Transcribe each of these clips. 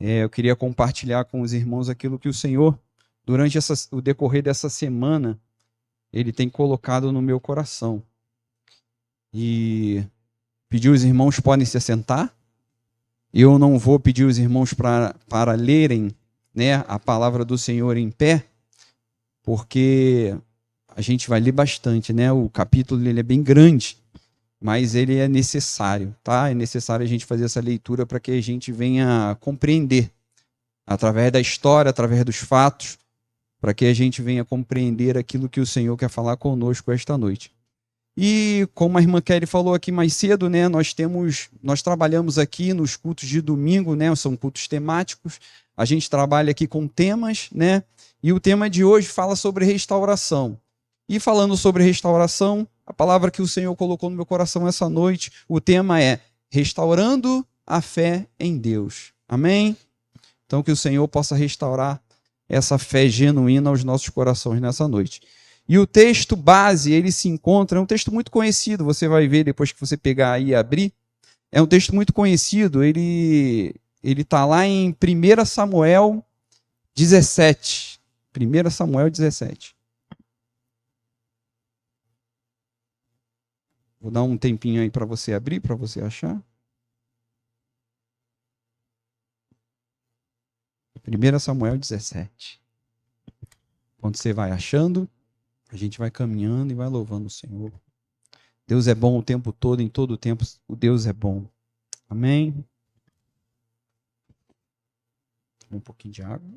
Eu queria compartilhar com os irmãos aquilo que o Senhor, durante o decorrer dessa semana, Ele tem colocado no meu coração. E pedir os irmãos podem se assentar. Eu não vou pedir os irmãos para lerem, né, a palavra do Senhor em pé, porque a gente vai ler bastante, né? O capítulo ele é bem grande, mas ele é necessário, tá? É necessário a gente fazer essa leitura para que a gente venha compreender, através da história, através dos fatos, para que a gente venha compreender aquilo que o Senhor quer falar conosco esta noite. E como a irmã Kelly falou aqui mais cedo, né, nós trabalhamos aqui nos cultos de domingo, né, são cultos temáticos, a gente trabalha aqui com temas, né, e o tema de hoje fala sobre restauração. E falando sobre restauração, a palavra que o Senhor colocou no meu coração essa noite, o tema é restaurando a fé em Deus. Amém? Então que o Senhor possa restaurar essa fé genuína aos nossos corações nessa noite. E o texto base, ele se encontra, é um texto muito conhecido, você vai ver depois que você pegar aí e abrir, é um texto muito conhecido, ele está lá em 1 Samuel 17. 1 Samuel 17. Vou dar um tempinho aí para você abrir, para você achar. 1 Samuel 17. Quando você vai achando, a gente vai caminhando e vai louvando o Senhor. Deus é bom o tempo todo, em todo o tempo, o Deus é bom. Amém? Um pouquinho de água.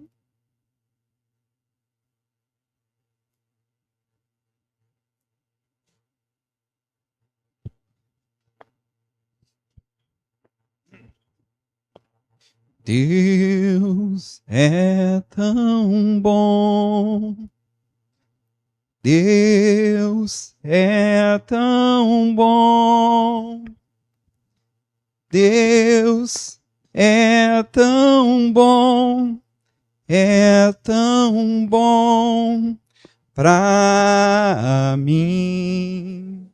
Deus é tão bom. Deus é tão bom. Deus é tão bom. É tão bom pra mim.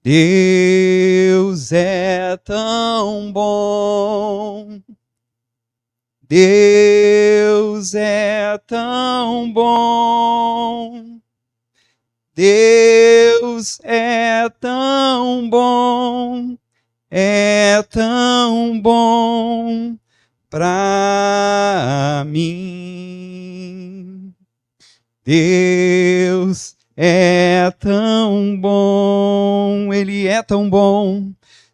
Deus é tão bom. Deus é tão bom. Deus é tão bom. É tão bom pra mim. Deus é tão bom. Ele é tão bom.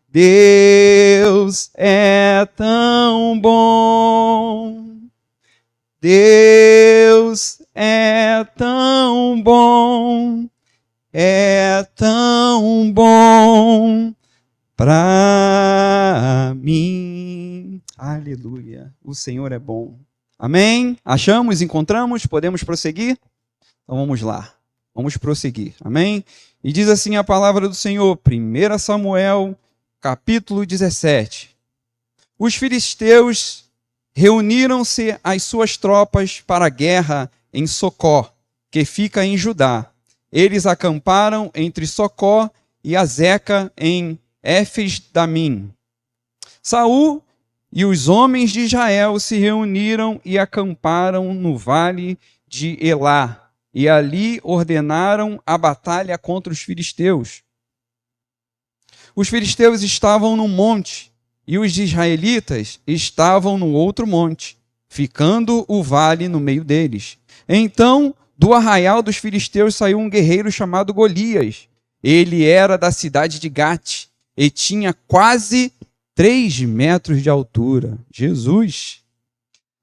Deus é tão bom. Deus é tão bom. É tão bom para mim. Aleluia. O Senhor é bom. Amém? Achamos, encontramos, podemos prosseguir? Então vamos lá. Vamos prosseguir. Amém? E diz assim a palavra do Senhor, 1 Samuel capítulo 17. Os filisteus reuniram-se as suas tropas para a guerra em Socó, que fica em Judá. Eles acamparam entre Socó e Azeca em Éfes-Damim. Saul e os homens de Israel se reuniram e acamparam no vale de Elá, e ali ordenaram a batalha contra os filisteus. Os filisteus estavam num monte, e os israelitas estavam no outro monte, ficando o vale no meio deles. Então, do arraial dos filisteus saiu um guerreiro chamado Golias. Ele era da cidade de Gate e tinha quase 3 metros de altura. Jesus!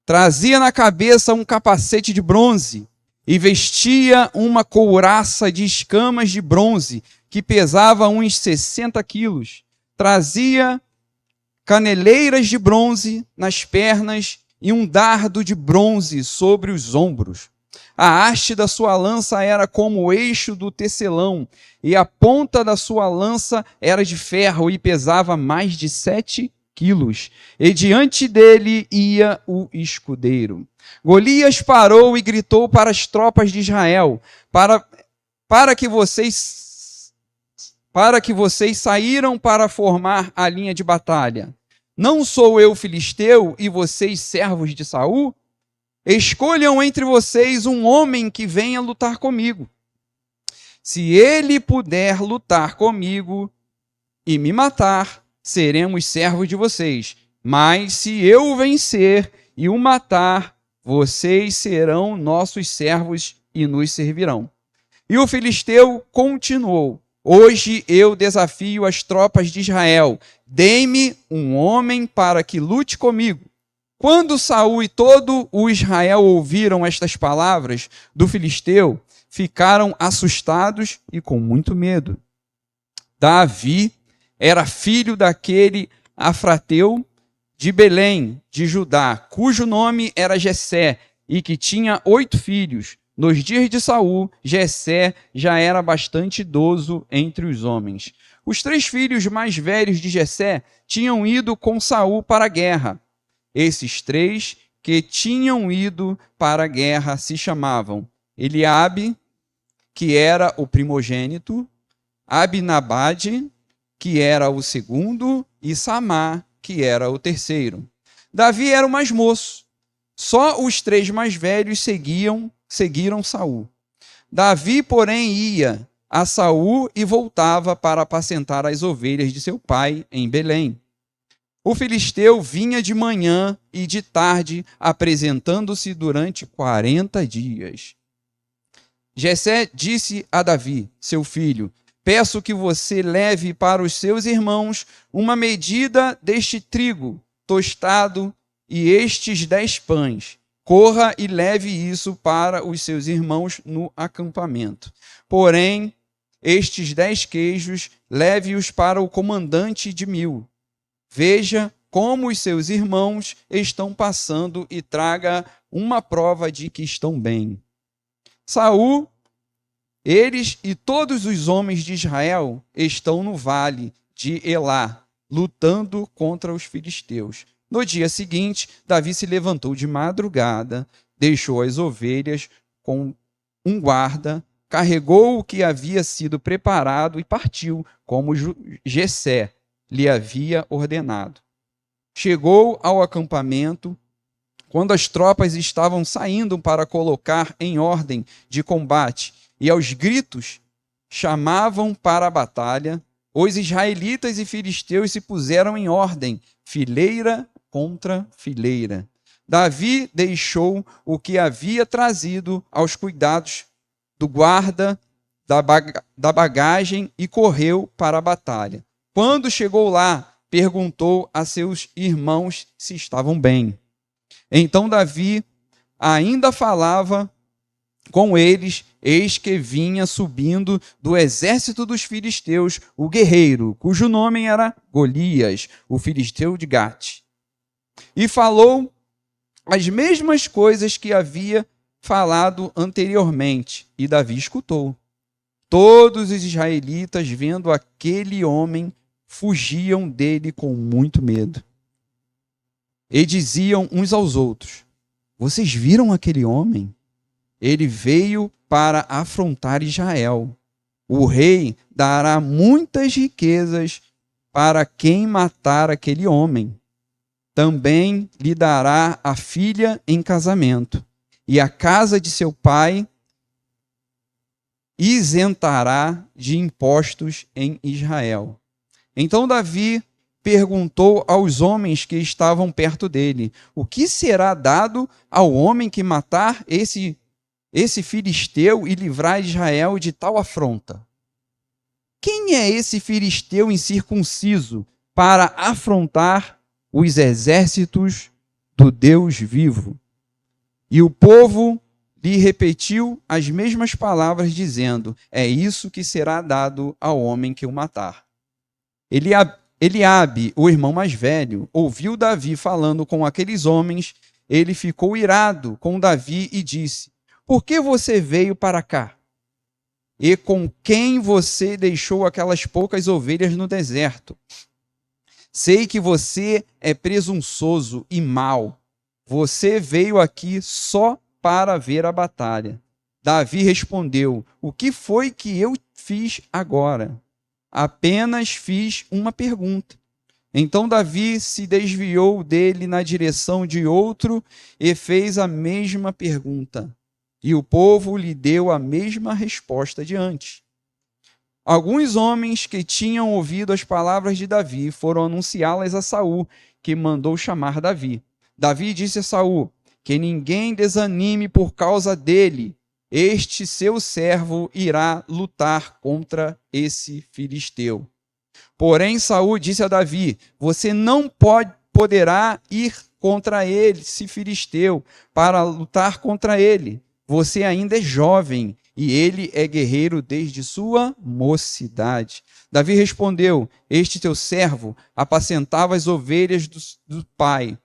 Trazia na cabeça um capacete de bronze e vestia uma couraça de escamas de bronze que pesava uns 60 quilos. Trazia caneleiras de bronze nas pernas e um dardo de bronze sobre os ombros. A haste da sua lança era como o eixo do tecelão, e a ponta da sua lança era de ferro e pesava mais de 7 quilos. E diante dele ia o escudeiro. Golias parou e gritou para as tropas de Israel, para que vocês saíram para formar a linha de batalha. Não sou eu filisteu e vocês servos de Saul? Escolham entre vocês um homem que venha lutar comigo. Se ele puder lutar comigo e me matar, seremos servos de vocês. Mas se eu o vencer e o matar, vocês serão nossos servos e nos servirão. E o filisteu continuou: Hoje eu desafio as tropas de Israel. Dê-me um homem para que lute comigo. Quando Saul e todo o Israel ouviram estas palavras do filisteu, ficaram assustados e com muito medo. Davi era filho daquele Afrateu de Belém, de Judá, cujo nome era Jessé, e que tinha 8 filhos. Nos dias de Saul, Jessé já era bastante idoso entre os homens. Os 3 filhos mais velhos de Jessé tinham ido com Saul para a guerra. Esses 3 que tinham ido para a guerra se chamavam Eliabe, que era o primogênito, Abinabade, que era o segundo, e Samá, que era o terceiro. Davi era o mais moço. Só os 3 mais velhos seguiram Saul. Davi, porém, ia a Saul e voltava para apacentar as ovelhas de seu pai em Belém. O filisteu vinha de manhã e de tarde, apresentando-se durante 40 dias. Jessé disse a Davi, seu filho: Peço que você leve para os seus irmãos uma medida deste trigo tostado e estes 10 pães. Corra e leve isso para os seus irmãos no acampamento. Porém, estes 10 queijos, leve-os para o comandante de 1000. Veja como os seus irmãos estão passando e traga uma prova de que estão bem. Saul, eles e todos os homens de Israel estão no vale de Elá, lutando contra os filisteus. No dia seguinte, Davi se levantou de madrugada, deixou as ovelhas com um guarda, carregou o que havia sido preparado e partiu, como Jessé lhe havia ordenado. Chegou ao acampamento quando as tropas estavam saindo para colocar em ordem de combate e aos gritos chamavam para a batalha. Os israelitas e filisteus se puseram em ordem, fileira contra fileira. Davi deixou o que havia trazido aos cuidados do guarda da bagagem e correu para a batalha. Quando chegou lá, perguntou a seus irmãos se estavam bem. Então Davi ainda falava com eles, eis que vinha subindo do exército dos filisteus o guerreiro, cujo nome era Golias, o filisteu de Gate. E falou as mesmas coisas que havia falado anteriormente, e Davi escutou. Todos os israelitas, vendo aquele homem, fugiam dele com muito medo. E diziam uns aos outros: Vocês viram aquele homem? Ele veio para afrontar Israel. O rei dará muitas riquezas para quem matar aquele homem. Também lhe dará a filha em casamento, e a casa de seu pai isentará de impostos em Israel. Então Davi perguntou aos homens que estavam perto dele: O que será dado ao homem que matar esse filisteu e livrar Israel de tal afronta? Quem é esse filisteu incircunciso para afrontar os exércitos do Deus vivo? E o povo lhe repetiu as mesmas palavras, dizendo: É isso que será dado ao homem que o matar. Eliabe, o irmão mais velho, ouviu Davi falando com aqueles homens. Ele ficou irado com Davi e disse: Por que você veio para cá? E com quem você deixou aquelas poucas ovelhas no deserto? Sei que você é presunçoso e mau. Você veio aqui só para ver a batalha. Davi respondeu: O que foi que eu fiz agora? Apenas fiz uma pergunta. Então Davi se desviou dele na direção de outro e fez a mesma pergunta. E o povo lhe deu a mesma resposta de antes. Alguns homens que tinham ouvido as palavras de Davi foram anunciá-las a Saul, que mandou chamar Davi. Davi disse a Saul: que ninguém desanime por causa dele. Este seu servo irá lutar contra esse filisteu. Porém, Saul disse a Davi: você não poderá ir contra ele, esse filisteu, para lutar contra ele. Você ainda é jovem e ele é guerreiro desde sua mocidade. Davi respondeu: este teu servo apacentava as ovelhas do pai.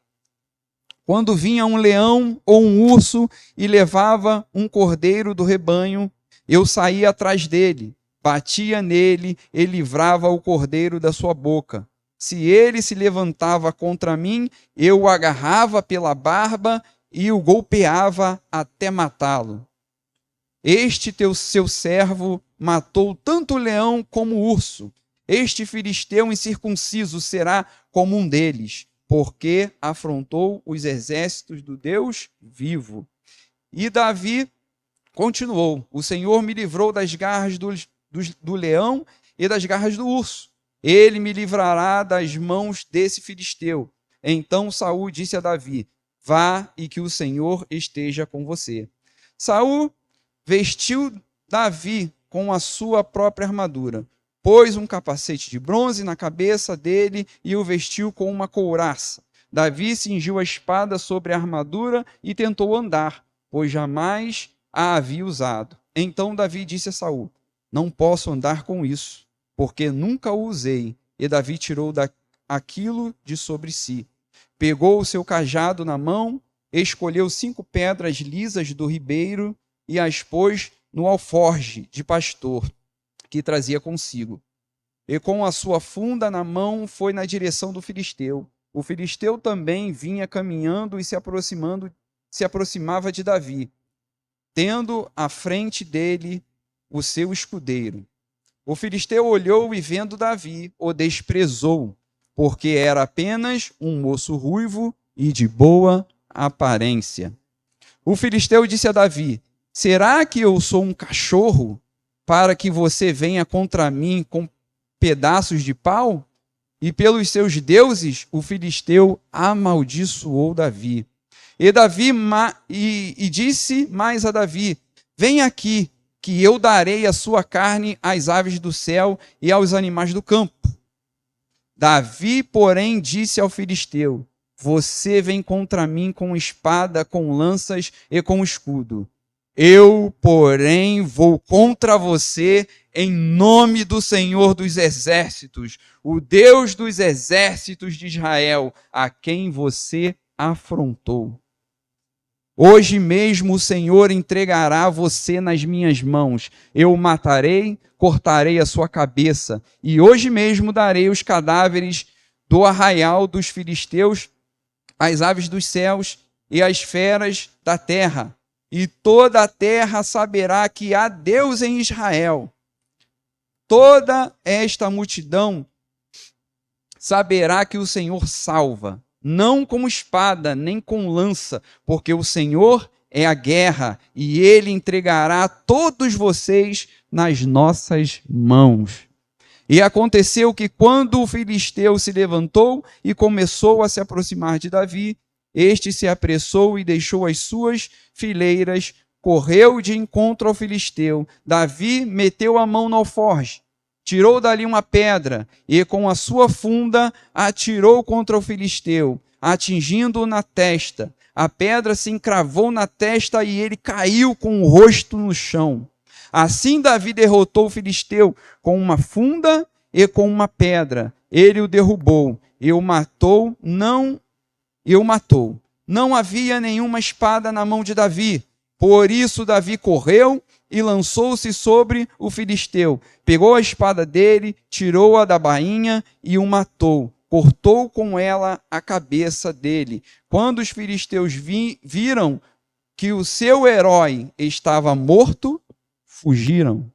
Quando vinha um leão ou um urso e levava um cordeiro do rebanho, eu saía atrás dele, batia nele e livrava o cordeiro da sua boca. Se ele se levantava contra mim, eu o agarrava pela barba e o golpeava até matá-lo. Este seu servo matou tanto o leão como o urso. Este filisteu incircunciso será como um deles, porque afrontou os exércitos do Deus vivo. E Davi continuou: o Senhor me livrou das garras do leão e das garras do urso. Ele me livrará das mãos desse filisteu. Então Saul disse a Davi: vá e que o Senhor esteja com você. Saul vestiu Davi com a sua própria armadura, pôs um capacete de bronze na cabeça dele e o vestiu com uma couraça. Davi cingiu a espada sobre a armadura e tentou andar, pois jamais a havia usado. Então Davi disse a Saul: não posso andar com isso, porque nunca o usei. E Davi tirou aquilo de sobre si. Pegou o seu cajado na mão, escolheu 5 pedras lisas do ribeiro e as pôs no alforje de pastor que trazia consigo. E com a sua funda na mão foi na direção do filisteu. O filisteu também vinha caminhando e se aproximava de Davi, tendo à frente dele o seu escudeiro. O filisteu olhou e, vendo Davi, o desprezou, porque era apenas um moço ruivo e de boa aparência. O filisteu disse a Davi: será que eu sou um cachorro para que você venha contra mim com pedaços de pau? E pelos seus deuses, o filisteu amaldiçoou Davi. E disse mais a Davi: vem aqui, que eu darei a sua carne às aves do céu e aos animais do campo. Davi, porém, disse ao filisteu: você vem contra mim com espada, com lanças e com escudo. Eu, porém, vou contra você em nome do Senhor dos Exércitos, o Deus dos exércitos de Israel, a quem você afrontou. Hoje mesmo o Senhor entregará você nas minhas mãos. Eu o matarei, cortarei a sua cabeça, e hoje mesmo darei os cadáveres do arraial dos filisteus às aves dos céus e às feras da terra. E toda a terra saberá que há Deus em Israel. Toda esta multidão saberá que o Senhor salva, não com espada, nem com lança, porque o Senhor é a guerra, e ele entregará todos vocês nas nossas mãos. E aconteceu que, quando o filisteu se levantou e começou a se aproximar de Davi, este se apressou e deixou as suas fileiras, correu de encontro ao filisteu. Davi meteu a mão no alforje, tirou dali uma pedra e com a sua funda atirou contra o filisteu, atingindo-o na testa. A pedra se encravou na testa e ele caiu com o rosto no chão. Assim Davi derrotou o filisteu com uma funda e com uma pedra. Ele o derrubou e o matou. Não havia nenhuma espada na mão de Davi. Por isso Davi correu e lançou-se sobre o filisteu. Pegou a espada dele, tirou-a da bainha e o matou. Cortou com ela a cabeça dele. Quando os filisteus viram que o seu herói estava morto, fugiram.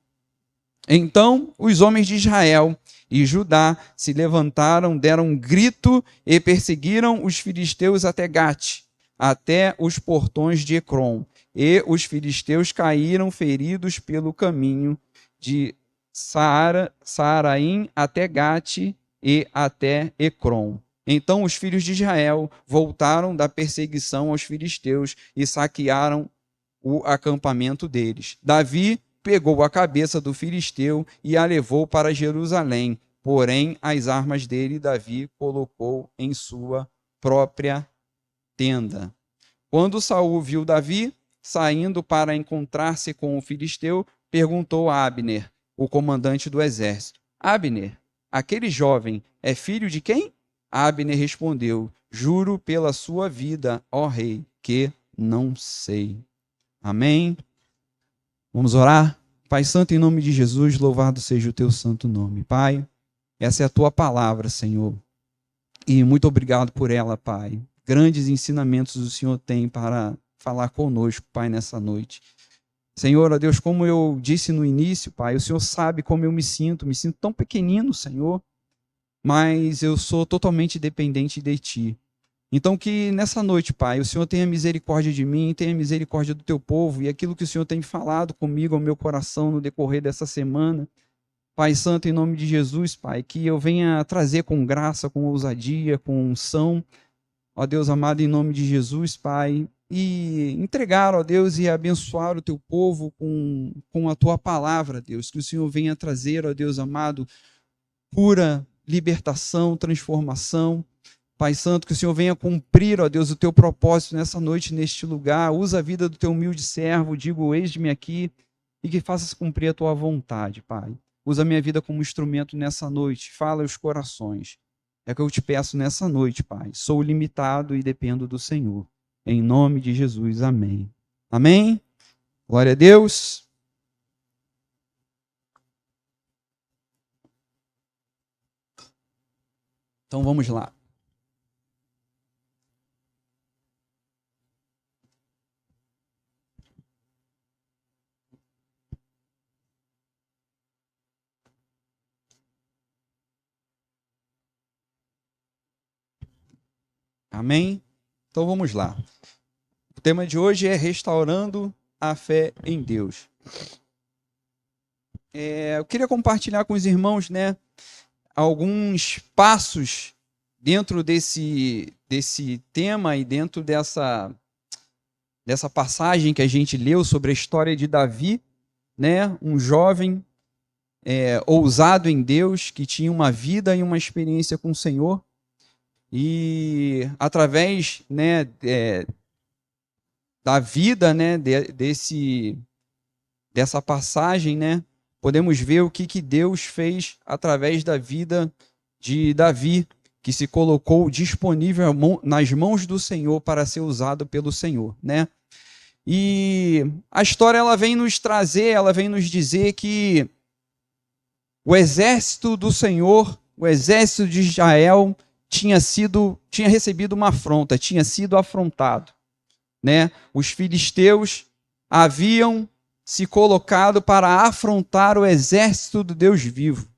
Então os homens de Israel e Judá se levantaram, deram um grito e perseguiram os filisteus até Gate, até os portões de Ecrom. E os filisteus caíram feridos pelo caminho de Saaraim até Gate e até Ecrom. Então os filhos de Israel voltaram da perseguição aos filisteus e saquearam o acampamento deles. Davi pegou a cabeça do filisteu e a levou para Jerusalém, porém as armas dele Davi colocou em sua própria tenda. Quando Saul viu Davi saindo para encontrar-se com o filisteu, perguntou a Abner, o comandante do exército: Abner, aquele jovem é filho de quem? Abner respondeu: Juro pela sua vida, ó rei, que não sei. Amém? Vamos orar? Pai Santo, em nome de Jesus, louvado seja o teu santo nome. Pai, essa é a tua palavra, Senhor. E muito obrigado por ela, Pai. Grandes ensinamentos o Senhor tem para falar conosco, Pai, nessa noite. Senhor, ó Deus, como eu disse no início, Pai, o Senhor sabe como eu me sinto tão pequenino, Senhor, mas eu sou totalmente dependente de Ti. Então que nessa noite, Pai, o Senhor tenha misericórdia de mim, tenha misericórdia do Teu povo, e aquilo que o Senhor tem falado comigo, ao meu coração, no decorrer dessa semana, Pai Santo, em nome de Jesus, Pai, que eu venha trazer com graça, com ousadia, com unção, ó Deus amado, em nome de Jesus, Pai, e entregar, ó Deus, e abençoar o Teu povo com a Tua palavra, Deus, que o Senhor venha trazer, ó Deus amado, pura libertação, transformação. Pai Santo, que o Senhor venha cumprir, ó Deus, o Teu propósito nessa noite, neste lugar. Usa a vida do Teu humilde servo, digo, eis-me aqui, e que faças cumprir a Tua vontade, Pai. Usa a minha vida como instrumento nessa noite. Fala aos corações. É o que eu te peço nessa noite, Pai. Sou limitado e dependo do Senhor. Em nome de Jesus, amém. Amém? Glória a Deus. Então vamos lá. Amém? Então vamos lá. O tema de hoje é restaurando a fé em Deus. Eu queria compartilhar com os irmãos, né, alguns passos dentro desse tema e dentro dessa passagem que a gente leu sobre a história de Davi, né, um jovem ousado em Deus, que tinha uma vida e uma experiência com o Senhor. E através, né, da vida, né, dessa passagem, né, podemos ver o que Deus fez através da vida de Davi, que se colocou disponível nas mãos do Senhor para ser usado pelo Senhor, né? E a história ela vem nos trazer, ela vem nos dizer que o exército do Senhor, o exército de Israel tinha recebido uma afronta, tinha sido afrontado, né? Os filisteus haviam se colocado para afrontar o exército do Deus vivo.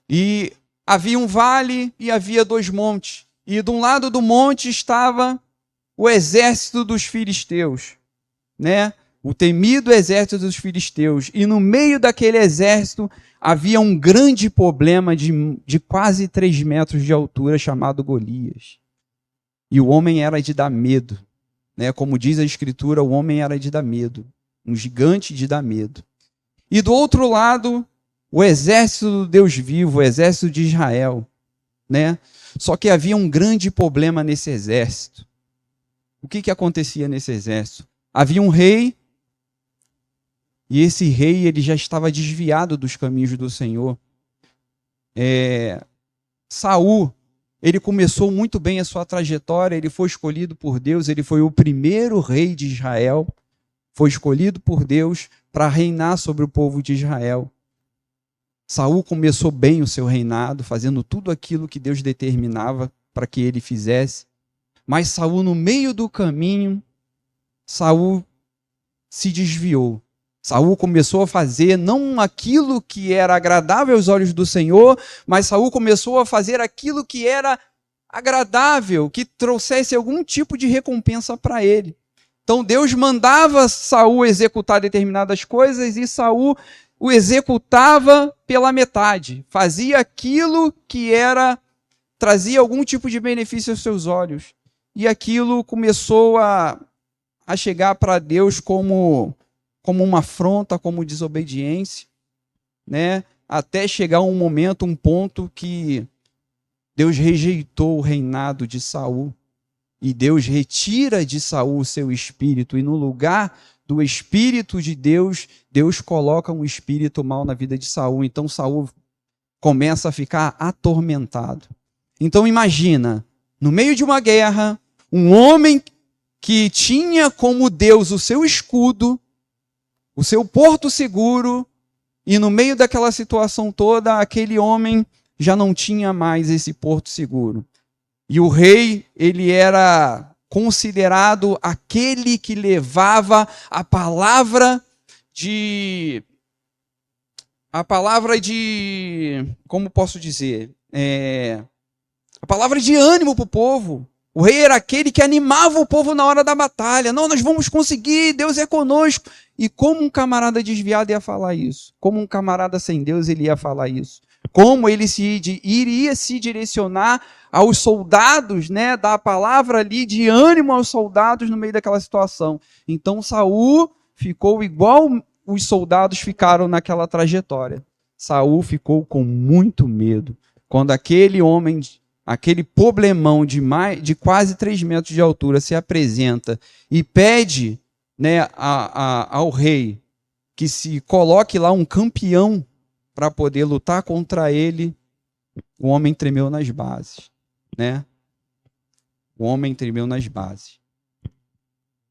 E havia um vale e havia 2 montes. E de um lado do monte estava o exército dos filisteus, né? O temido exército dos filisteus. E no meio daquele exército havia um grande problema de quase 3 metros de altura, chamado Golias. E o homem era de dar medo. Né? Como diz a Escritura, o homem era de dar medo. Um gigante de dar medo. E do outro lado, o exército do Deus vivo, o exército de Israel. Né? Só que havia um grande problema nesse exército. O que acontecia nesse exército? Havia um rei, e esse rei ele já estava desviado dos caminhos do Senhor. Saul, ele começou muito bem a sua trajetória, ele foi escolhido por Deus, ele foi o primeiro rei de Israel, foi escolhido por Deus para reinar sobre o povo de Israel. Saul começou bem o seu reinado, fazendo tudo aquilo que Deus determinava para que ele fizesse. Mas Saul, no meio do caminho, Saul se desviou. Saul começou a fazer não aquilo que era agradável aos olhos do Senhor, mas Saul começou a fazer aquilo que era agradável, que trouxesse algum tipo de recompensa para ele. Então Deus mandava Saul executar determinadas coisas e Saul o executava pela metade. Fazia aquilo que trazia algum tipo de benefício aos seus olhos. E aquilo começou a chegar para Deus como uma afronta, como desobediência, né? Até chegar um momento, um ponto que Deus rejeitou o reinado de Saul e Deus retira de Saul o seu espírito e no lugar do espírito de Deus, Deus coloca um espírito mau na vida de Saul. Então Saul começa a ficar atormentado. Então imagina, no meio de uma guerra, um homem que tinha como Deus o seu escudo, o seu porto seguro, e no meio daquela situação toda, aquele homem já não tinha mais esse porto seguro. E o rei, ele era considerado aquele que levava a palavra de, como posso dizer, a palavra de ânimo para o povo. O rei era aquele que animava o povo na hora da batalha. Não, nós vamos conseguir, Deus é conosco. E como um camarada desviado ia falar isso? Como um camarada sem Deus ele ia falar isso? Como ele iria se direcionar aos soldados, né, dar a palavra ali de ânimo aos soldados no meio daquela situação. Então Saul ficou igual os soldados ficaram naquela trajetória. Saul ficou com muito medo. Quando aquele homem, aquele problemão de quase 3 metros de altura se apresenta e pede, né, ao rei que se coloque lá um campeão para poder lutar contra ele, o homem tremeu nas bases, né? O homem tremeu nas bases.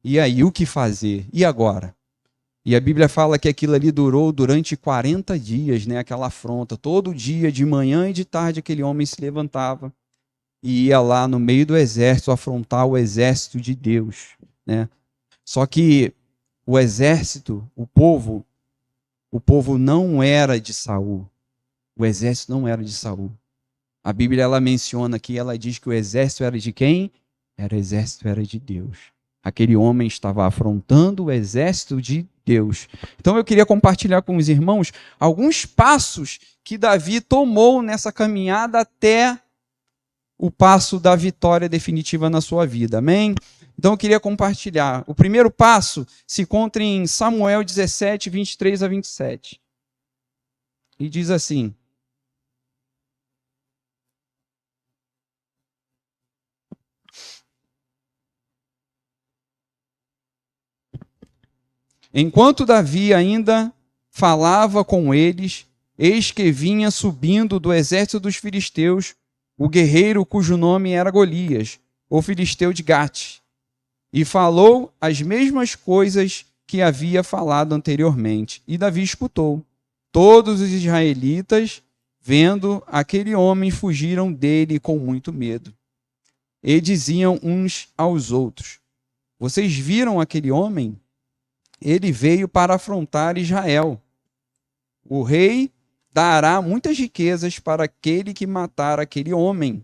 E aí, o que fazer? E agora? E a Bíblia fala que aquilo ali durou durante 40 dias, né? Aquela afronta. Todo dia, de manhã e de tarde, aquele homem se levantava e ia lá no meio do exército afrontar o exército de Deus, né? Só que o exército, o povo não era de Saul. O exército não era de Saul. A Bíblia ela menciona aqui, ela diz que o exército era de quem? O exército era de Deus. Aquele homem estava afrontando o exército de Deus. Então eu queria compartilhar com os irmãos alguns passos que Davi tomou nessa caminhada até o passo da vitória definitiva na sua vida. Amém? Então eu queria compartilhar. O primeiro passo se encontra em Samuel 17, 23 a 27. E diz assim: enquanto Davi ainda falava com eles, eis que vinha subindo do exército dos filisteus o guerreiro cujo nome era Golias, o filisteu de Gate, e falou as mesmas coisas que havia falado anteriormente. E Davi escutou. Todos os israelitas, vendo aquele homem, fugiram dele com muito medo. E diziam uns aos outros: vocês viram aquele homem? Ele veio para afrontar Israel. O rei dará muitas riquezas para aquele que matar aquele homem.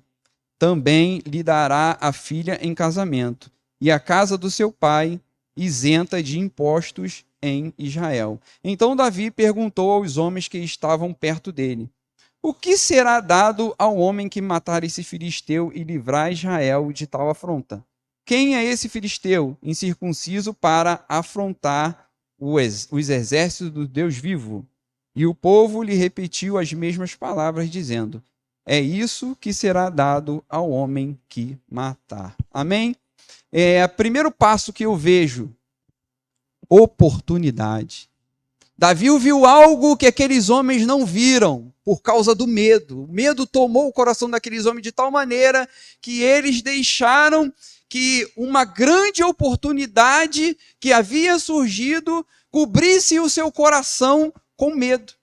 Também lhe dará a filha em casamento, e a casa do seu pai isenta de impostos em Israel. Então Davi perguntou aos homens que estavam perto dele: o que será dado ao homem que matar esse filisteu e livrar Israel de tal afronta? Quem é esse filisteu incircunciso para afrontar os exércitos do Deus vivo? E o povo lhe repetiu as mesmas palavras, dizendo: é isso que será dado ao homem que matar. Amém? Primeiro passo que eu vejo: oportunidade. Davi viu algo que aqueles homens não viram por causa do medo. O medo tomou o coração daqueles homens de tal maneira que eles deixaram que uma grande oportunidade que havia surgido cobrisse o seu coração com medo.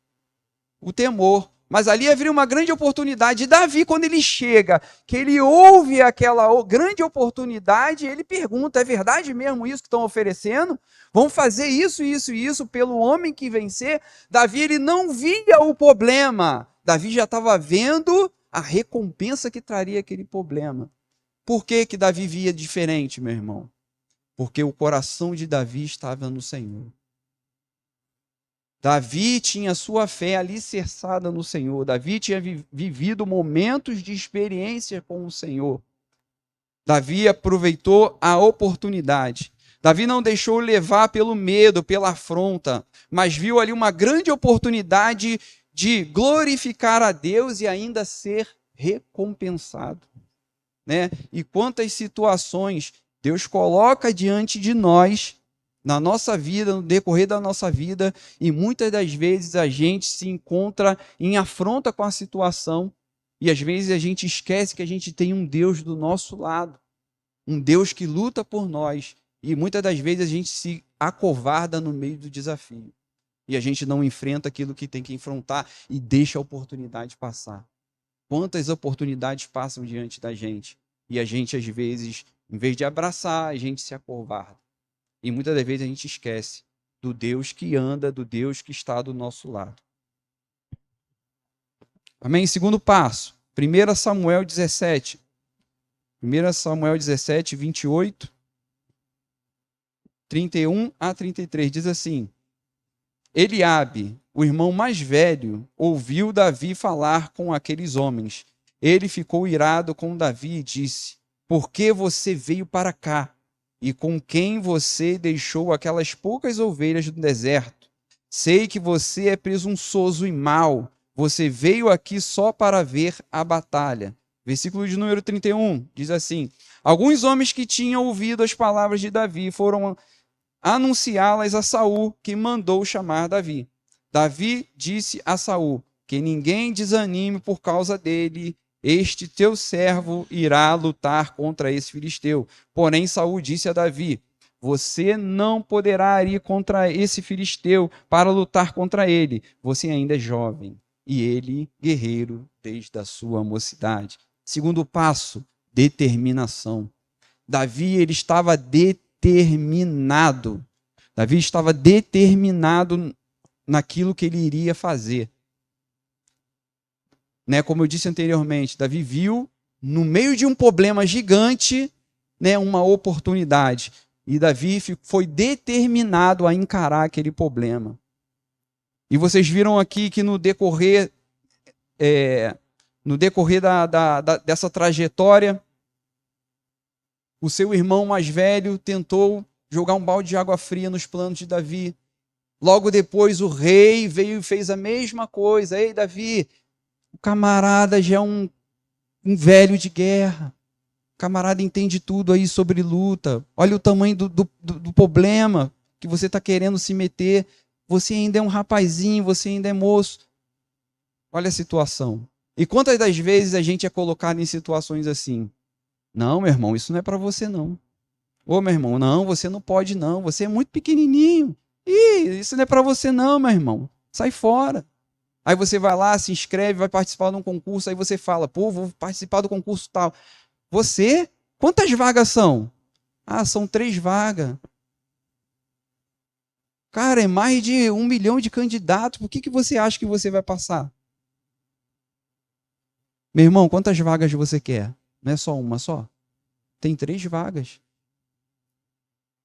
O temor Mas ali havia uma grande oportunidade. E Davi, quando ele chega, que ele ouve aquela grande oportunidade, ele pergunta, é verdade mesmo isso que estão oferecendo? Vão fazer isso, isso e isso pelo homem que vencer? Davi, ele não via o problema. Davi já estava vendo a recompensa que traria aquele problema. Por que que Davi via diferente, meu irmão? Porque o coração de Davi estava no Senhor. Davi tinha sua fé alicerçada no Senhor. Davi tinha vivido momentos de experiência com o Senhor. Davi aproveitou a oportunidade. Davi não deixou levar pelo medo, pela afronta, mas viu ali uma grande oportunidade de glorificar a Deus e ainda ser recompensado, né? E quantas situações Deus coloca diante de nós, na nossa vida, no decorrer da nossa vida, e muitas das vezes a gente se encontra em afronta com a situação, e às vezes a gente esquece que a gente tem um Deus do nosso lado, um Deus que luta por nós, e muitas das vezes a gente se acovarda no meio do desafio, e a gente não enfrenta aquilo que tem que enfrentar e deixa a oportunidade passar. Quantas oportunidades passam diante da gente, e a gente às vezes, em vez de abraçar, a gente se acovarda. E muitas das vezes a gente esquece do Deus que anda, do Deus que está do nosso lado. Amém? Segundo passo, 1 Samuel 17. 1 Samuel 17, 28, 31 a 33. Diz assim: Eliabe, o irmão mais velho, ouviu Davi falar com aqueles homens. Ele ficou irado com Davi e disse: Por que você veio para cá? E com quem você deixou aquelas poucas ovelhas no deserto? Sei que você é presunçoso e mau. Você veio aqui só para ver a batalha. Versículo de número 31 diz assim: Alguns homens que tinham ouvido as palavras de Davi foram anunciá-las a Saul, que mandou chamar Davi. Davi disse a Saul: Que ninguém desanime por causa dele. Este teu servo irá lutar contra esse filisteu. Porém, Saul disse a Davi: Você não poderá ir contra esse filisteu para lutar contra ele. Você ainda é jovem e ele guerreiro desde a sua mocidade. Segundo passo, determinação. Davi, ele estava determinado. Davi estava determinado naquilo que ele iria fazer. Né, como eu disse anteriormente, Davi viu, no meio de um problema gigante, né, uma oportunidade. E Davi foi determinado a encarar aquele problema. E vocês viram aqui que no decorrer dessa trajetória, o seu irmão mais velho tentou jogar um balde de água fria nos planos de Davi. Logo depois o rei veio e fez a mesma coisa. Ei, Davi, o camarada já é um velho de guerra. O camarada entende tudo aí sobre luta. Olha o tamanho do problema que você está querendo se meter. Você ainda é um rapazinho, você ainda é moço. Olha a situação. E quantas das vezes a gente é colocado em situações assim? Não, meu irmão, isso não é para você não. Ô, meu irmão, não, você não pode não. Você é muito pequenininho. Ih, isso não é para você não, meu irmão. Sai fora. Aí você vai lá, se inscreve, vai participar de um concurso, aí você fala, pô, vou participar do concurso tal. Você? Quantas vagas são? Ah, são 3 vagas. Cara, é mais de 1 milhão de candidatos. Por que você acha que você vai passar? Meu irmão, quantas vagas você quer? Não é só uma só? Tem 3 vagas.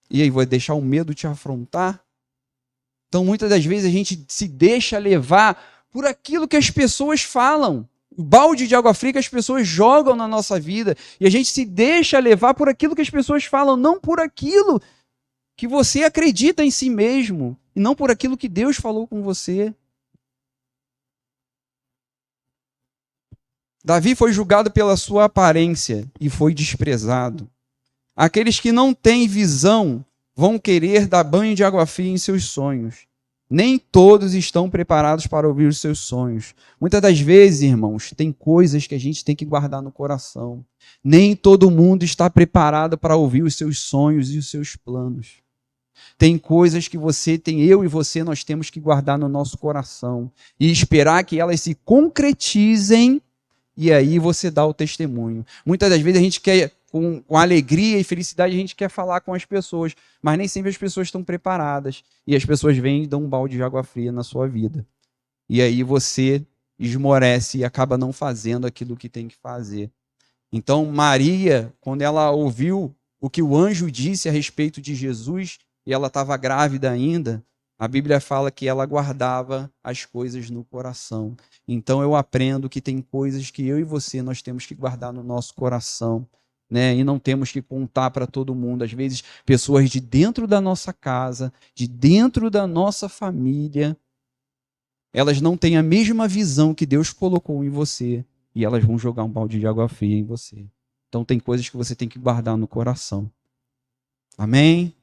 E aí, vai deixar o medo te afrontar? Então, muitas das vezes, a gente se deixa levar por aquilo que as pessoas falam. O balde de água fria que as pessoas jogam na nossa vida. E a gente se deixa levar por aquilo que as pessoas falam, não por aquilo que você acredita em si mesmo. E não por aquilo que Deus falou com você. Davi foi julgado pela sua aparência e foi desprezado. Aqueles que não têm visão vão querer dar banho de água fria em seus sonhos. Nem todos estão preparados para ouvir os seus sonhos. Muitas das vezes, irmãos, tem coisas que a gente tem que guardar no coração. Nem todo mundo está preparado para ouvir os seus sonhos e os seus planos. Tem coisas que eu e você, nós temos que guardar no nosso coração e esperar que elas se concretizem, e aí você dá o testemunho. Muitas das vezes a gente quer, com alegria e felicidade, a gente quer falar com as pessoas, mas nem sempre as pessoas estão preparadas. E as pessoas vêm e dão um balde de água fria na sua vida. E aí você esmorece e acaba não fazendo aquilo que tem que fazer. Então, Maria, quando ela ouviu o que o anjo disse a respeito de Jesus, e ela estava grávida ainda, a Bíblia fala que ela guardava as coisas no coração. Então eu aprendo que tem coisas que eu e você nós temos que guardar no nosso coração, né? E não temos que contar para todo mundo. Às vezes, pessoas de dentro da nossa casa, de dentro da nossa família, elas não têm a mesma visão que Deus colocou em você, e elas vão jogar um balde de água fria em você. Então tem coisas que você tem que guardar no coração. Amém?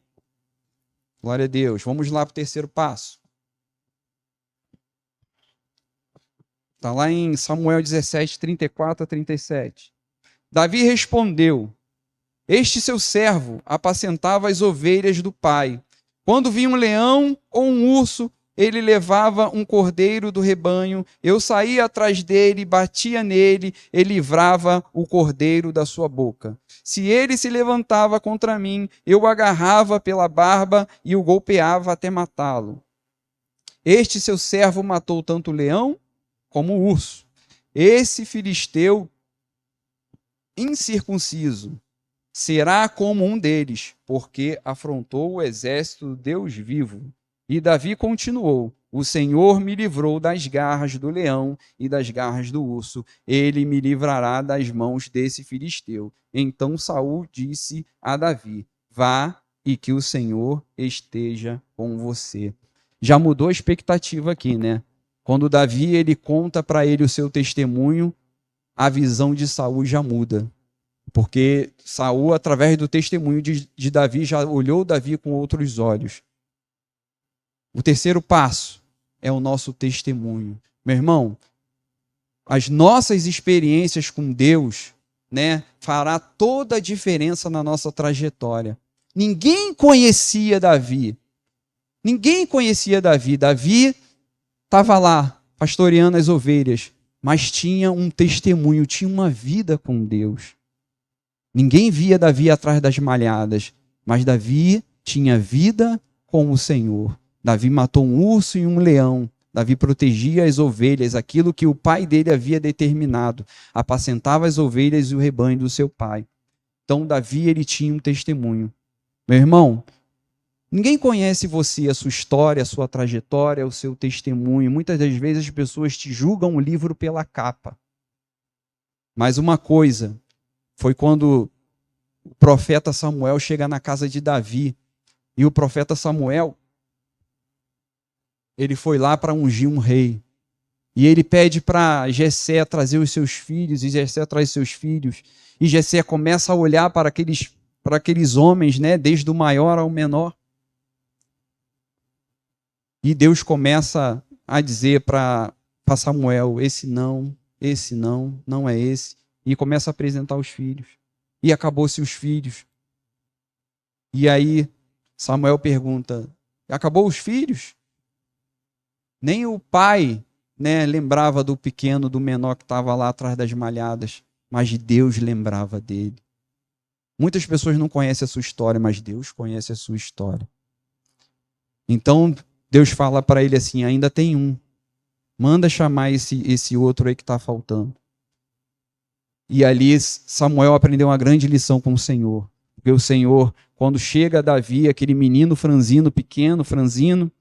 Glória a Deus. Vamos lá para o terceiro passo. Está lá em Samuel 17, 34 a 37. Davi respondeu: Este seu servo apacentava as ovelhas do pai. Quando vinha um leão ou um urso, ele levava um cordeiro do rebanho. Eu saía atrás dele, batia nele e livrava o cordeiro da sua boca. Se ele se levantava contra mim, eu o agarrava pela barba e o golpeava até matá-lo. Este seu servo matou tanto o leão como o urso. Esse filisteu incircunciso será como um deles, porque afrontou o exército do Deus vivo. E Davi continuou: O Senhor me livrou das garras do leão e das garras do urso. Ele me livrará das mãos desse filisteu. Então Saul disse a Davi: Vá e que o Senhor esteja com você. Já mudou a expectativa aqui, né? Quando Davi ele conta para ele o seu testemunho, a visão de Saul já muda. Porque Saul, através do testemunho de Davi, já olhou Davi com outros olhos. O terceiro passo é o nosso testemunho. Meu irmão, as nossas experiências com Deus, né, fará toda a diferença na nossa trajetória. Ninguém conhecia Davi. Ninguém conhecia Davi. Davi estava lá, pastoreando as ovelhas, mas tinha um testemunho, tinha uma vida com Deus. Ninguém via Davi atrás das malhadas, mas Davi tinha vida com o Senhor. Davi matou um urso e um leão. Davi protegia as ovelhas, aquilo que o pai dele havia determinado. Apacentava as ovelhas e o rebanho do seu pai. Então, Davi, ele tinha um testemunho. Meu irmão, ninguém conhece você, a sua história, a sua trajetória, o seu testemunho. Muitas das vezes as pessoas te julgam o livro pela capa. Mas uma coisa foi quando o profeta Samuel chega na casa de Davi. E o profeta Samuel, ele foi lá para ungir um rei. E ele pede para Jessé trazer os seus filhos, e Jessé traz seus filhos. E Jessé começa a olhar para aqueles homens, né, desde o maior ao menor. E Deus começa a dizer para Samuel: esse não é esse. E começa a apresentar os filhos. E acabou-se os filhos. E aí Samuel pergunta: acabou os filhos? Nem o pai, né, lembrava do pequeno, do menor que estava lá atrás das malhadas, mas Deus lembrava dele. Muitas pessoas não conhecem a sua história, mas Deus conhece a sua história. Então Deus fala para ele assim: ainda tem um, manda chamar esse outro aí que está faltando. E ali Samuel aprendeu uma grande lição com o Senhor. Porque o Senhor, quando chega a Davi, aquele menino franzino, pequeno, franzino,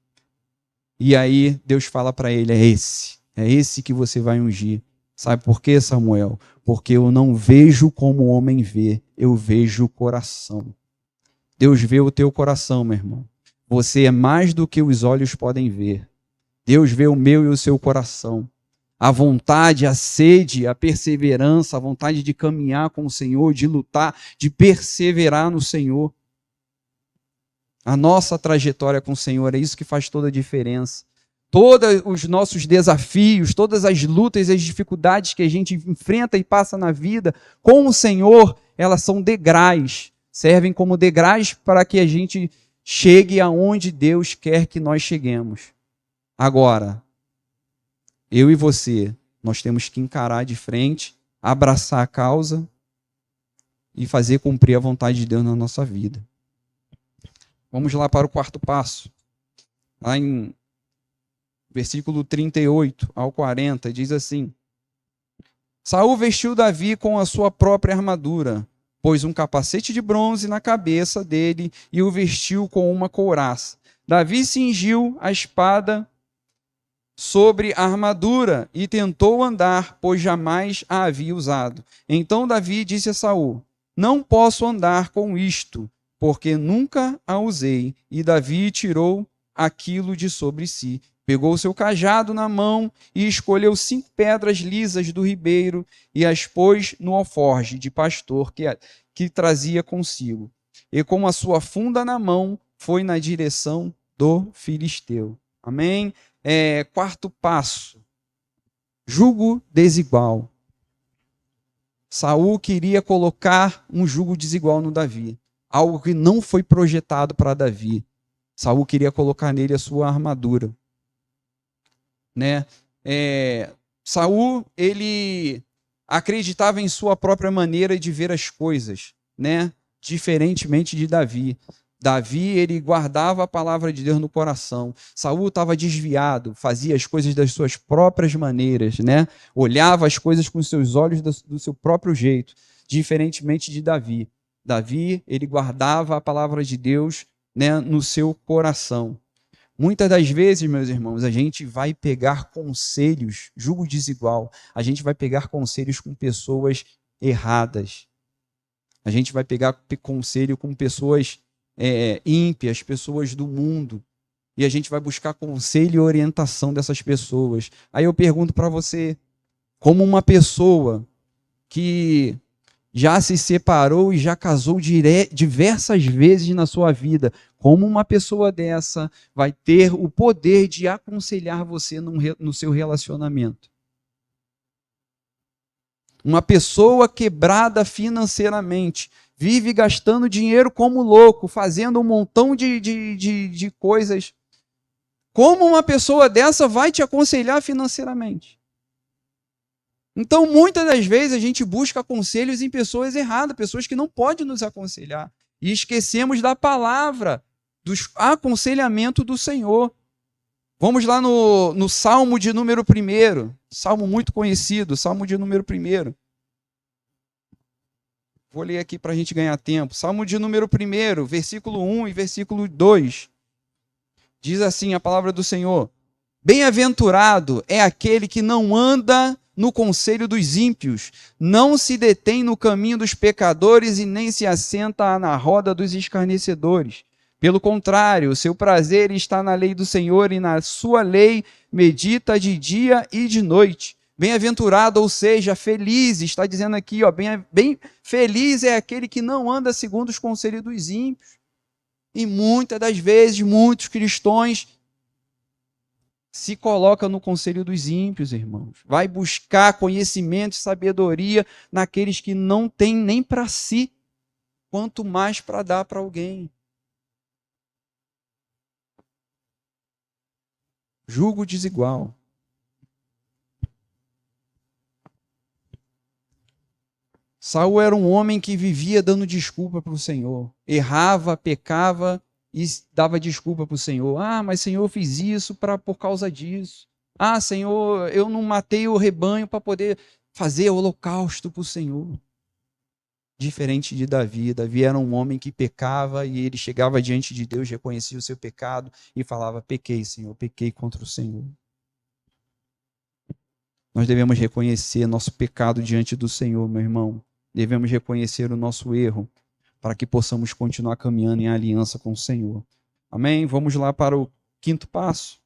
e aí Deus fala para ele: é esse que você vai ungir. Sabe por quê, Samuel? Porque eu não vejo como o homem vê, eu vejo o coração. Deus vê o teu coração, meu irmão. Você é mais do que os olhos podem ver. Deus vê o meu e o seu coração. A vontade, a sede, a perseverança, a vontade de caminhar com o Senhor, de lutar, de perseverar no Senhor. A nossa trajetória com o Senhor é isso que faz toda a diferença. Todos os nossos desafios, todas as lutas e as dificuldades que a gente enfrenta e passa na vida com o Senhor, elas são degraus, servem como degraus para que a gente chegue aonde Deus quer que nós cheguemos. Agora, eu e você, nós temos que encarar de frente, abraçar a causa e fazer cumprir a vontade de Deus na nossa vida. Vamos lá para o quarto passo. Lá em versículo 38 ao 40, diz assim: Saul vestiu Davi com a sua própria armadura, pôs um capacete de bronze na cabeça dele e o vestiu com uma couraça. Davi cingiu a espada sobre a armadura e tentou andar, pois jamais a havia usado. Então Davi disse a Saul: Não posso andar com isto, porque nunca a usei. E Davi tirou aquilo de sobre si. Pegou seu cajado na mão e escolheu 5 pedras lisas do ribeiro e as pôs no alforje de pastor que trazia consigo. E com a sua funda na mão, foi na direção do filisteu. Amém? Quarto passo. Jugo desigual. Saul queria colocar um jugo desigual no Davi. Algo que não foi projetado para Davi. Saul queria colocar nele a sua armadura. Né? Saul, ele acreditava em sua própria maneira de ver as coisas, né? Diferentemente de Davi. Davi, ele guardava a palavra de Deus no coração. Saul estava desviado, fazia as coisas das suas próprias maneiras, né? Olhava as coisas com os seus olhos do seu próprio jeito, diferentemente de Davi. Davi, ele guardava a palavra de Deus, né, no seu coração. Muitas das vezes, meus irmãos, a gente vai pegar conselhos, jugo desigual, a gente vai pegar conselhos com pessoas erradas. A gente vai pegar conselho com pessoas ímpias, pessoas do mundo. E a gente vai buscar conselho e orientação dessas pessoas. Aí eu pergunto para você, como uma pessoa que já se separou e já casou diversas vezes na sua vida, como uma pessoa dessa vai ter o poder de aconselhar você no seu relacionamento? Uma pessoa quebrada financeiramente, vive gastando dinheiro como louco, fazendo um montão de coisas. Como uma pessoa dessa vai te aconselhar financeiramente? Então, muitas das vezes, a gente busca conselhos em pessoas erradas, pessoas que não podem nos aconselhar. E esquecemos da palavra, do aconselhamento do Senhor. Vamos lá no Salmo de número 1, Salmo muito conhecido, Salmo de número 1. Vou ler aqui para a gente ganhar tempo. Salmo de número 1, versículo 1 e versículo 2. Diz assim a palavra do Senhor: Bem-aventurado é aquele que não anda no conselho dos ímpios, não se detém no caminho dos pecadores e nem se assenta na roda dos escarnecedores. Pelo contrário, o seu prazer está na lei do Senhor e na sua lei medita de dia e de noite. Bem-aventurado, ou seja, feliz, está dizendo aqui, bem feliz é aquele que não anda segundo os conselhos dos ímpios. E muitas das vezes, muitos cristãos se colocam no conselho dos ímpios, irmãos. Vai buscar conhecimento e sabedoria naqueles que não têm nem para si, quanto mais para dar para alguém. Jugo desigual. Saul era um homem que vivia dando desculpa para o Senhor. Errava, pecava e dava desculpa para o Senhor. Ah, mas Senhor, eu fiz isso por causa disso. Ah, Senhor, eu não matei o rebanho para poder fazer holocausto para o Senhor. Diferente de Davi. Davi era um homem que pecava e ele chegava diante de Deus, reconhecia o seu pecado e falava: pequei, Senhor, pequei contra o Senhor. Nós devemos reconhecer nosso pecado diante do Senhor, meu irmão. Devemos reconhecer o nosso erro para que possamos continuar caminhando em aliança com o Senhor. Amém? Vamos lá para o quinto passo.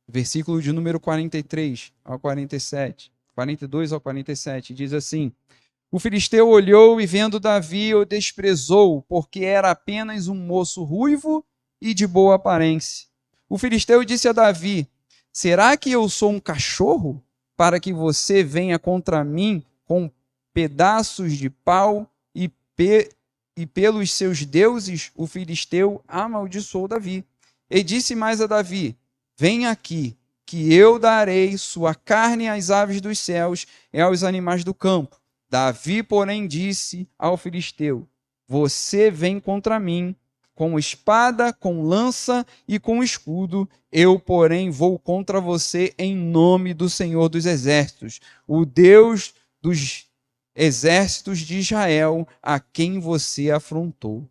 Versículo de número 43 ao 47. 42 ao 47. Diz assim: O filisteu olhou e vendo Davi o desprezou, porque era apenas um moço ruivo e de boa aparência. O filisteu disse a Davi: Será que eu sou um cachorro para que você venha contra mim com pedaços de pau e pelos seus deuses o filisteu amaldiçoou Davi. E disse mais a Davi: vem aqui, que eu darei sua carne às aves dos céus e aos animais do campo. Davi, porém, disse ao filisteu: você vem contra mim com espada, com lança e com escudo. Eu, porém, vou contra você em nome do Senhor dos Exércitos, o Deus dos exércitos de Israel, a quem você afrontou.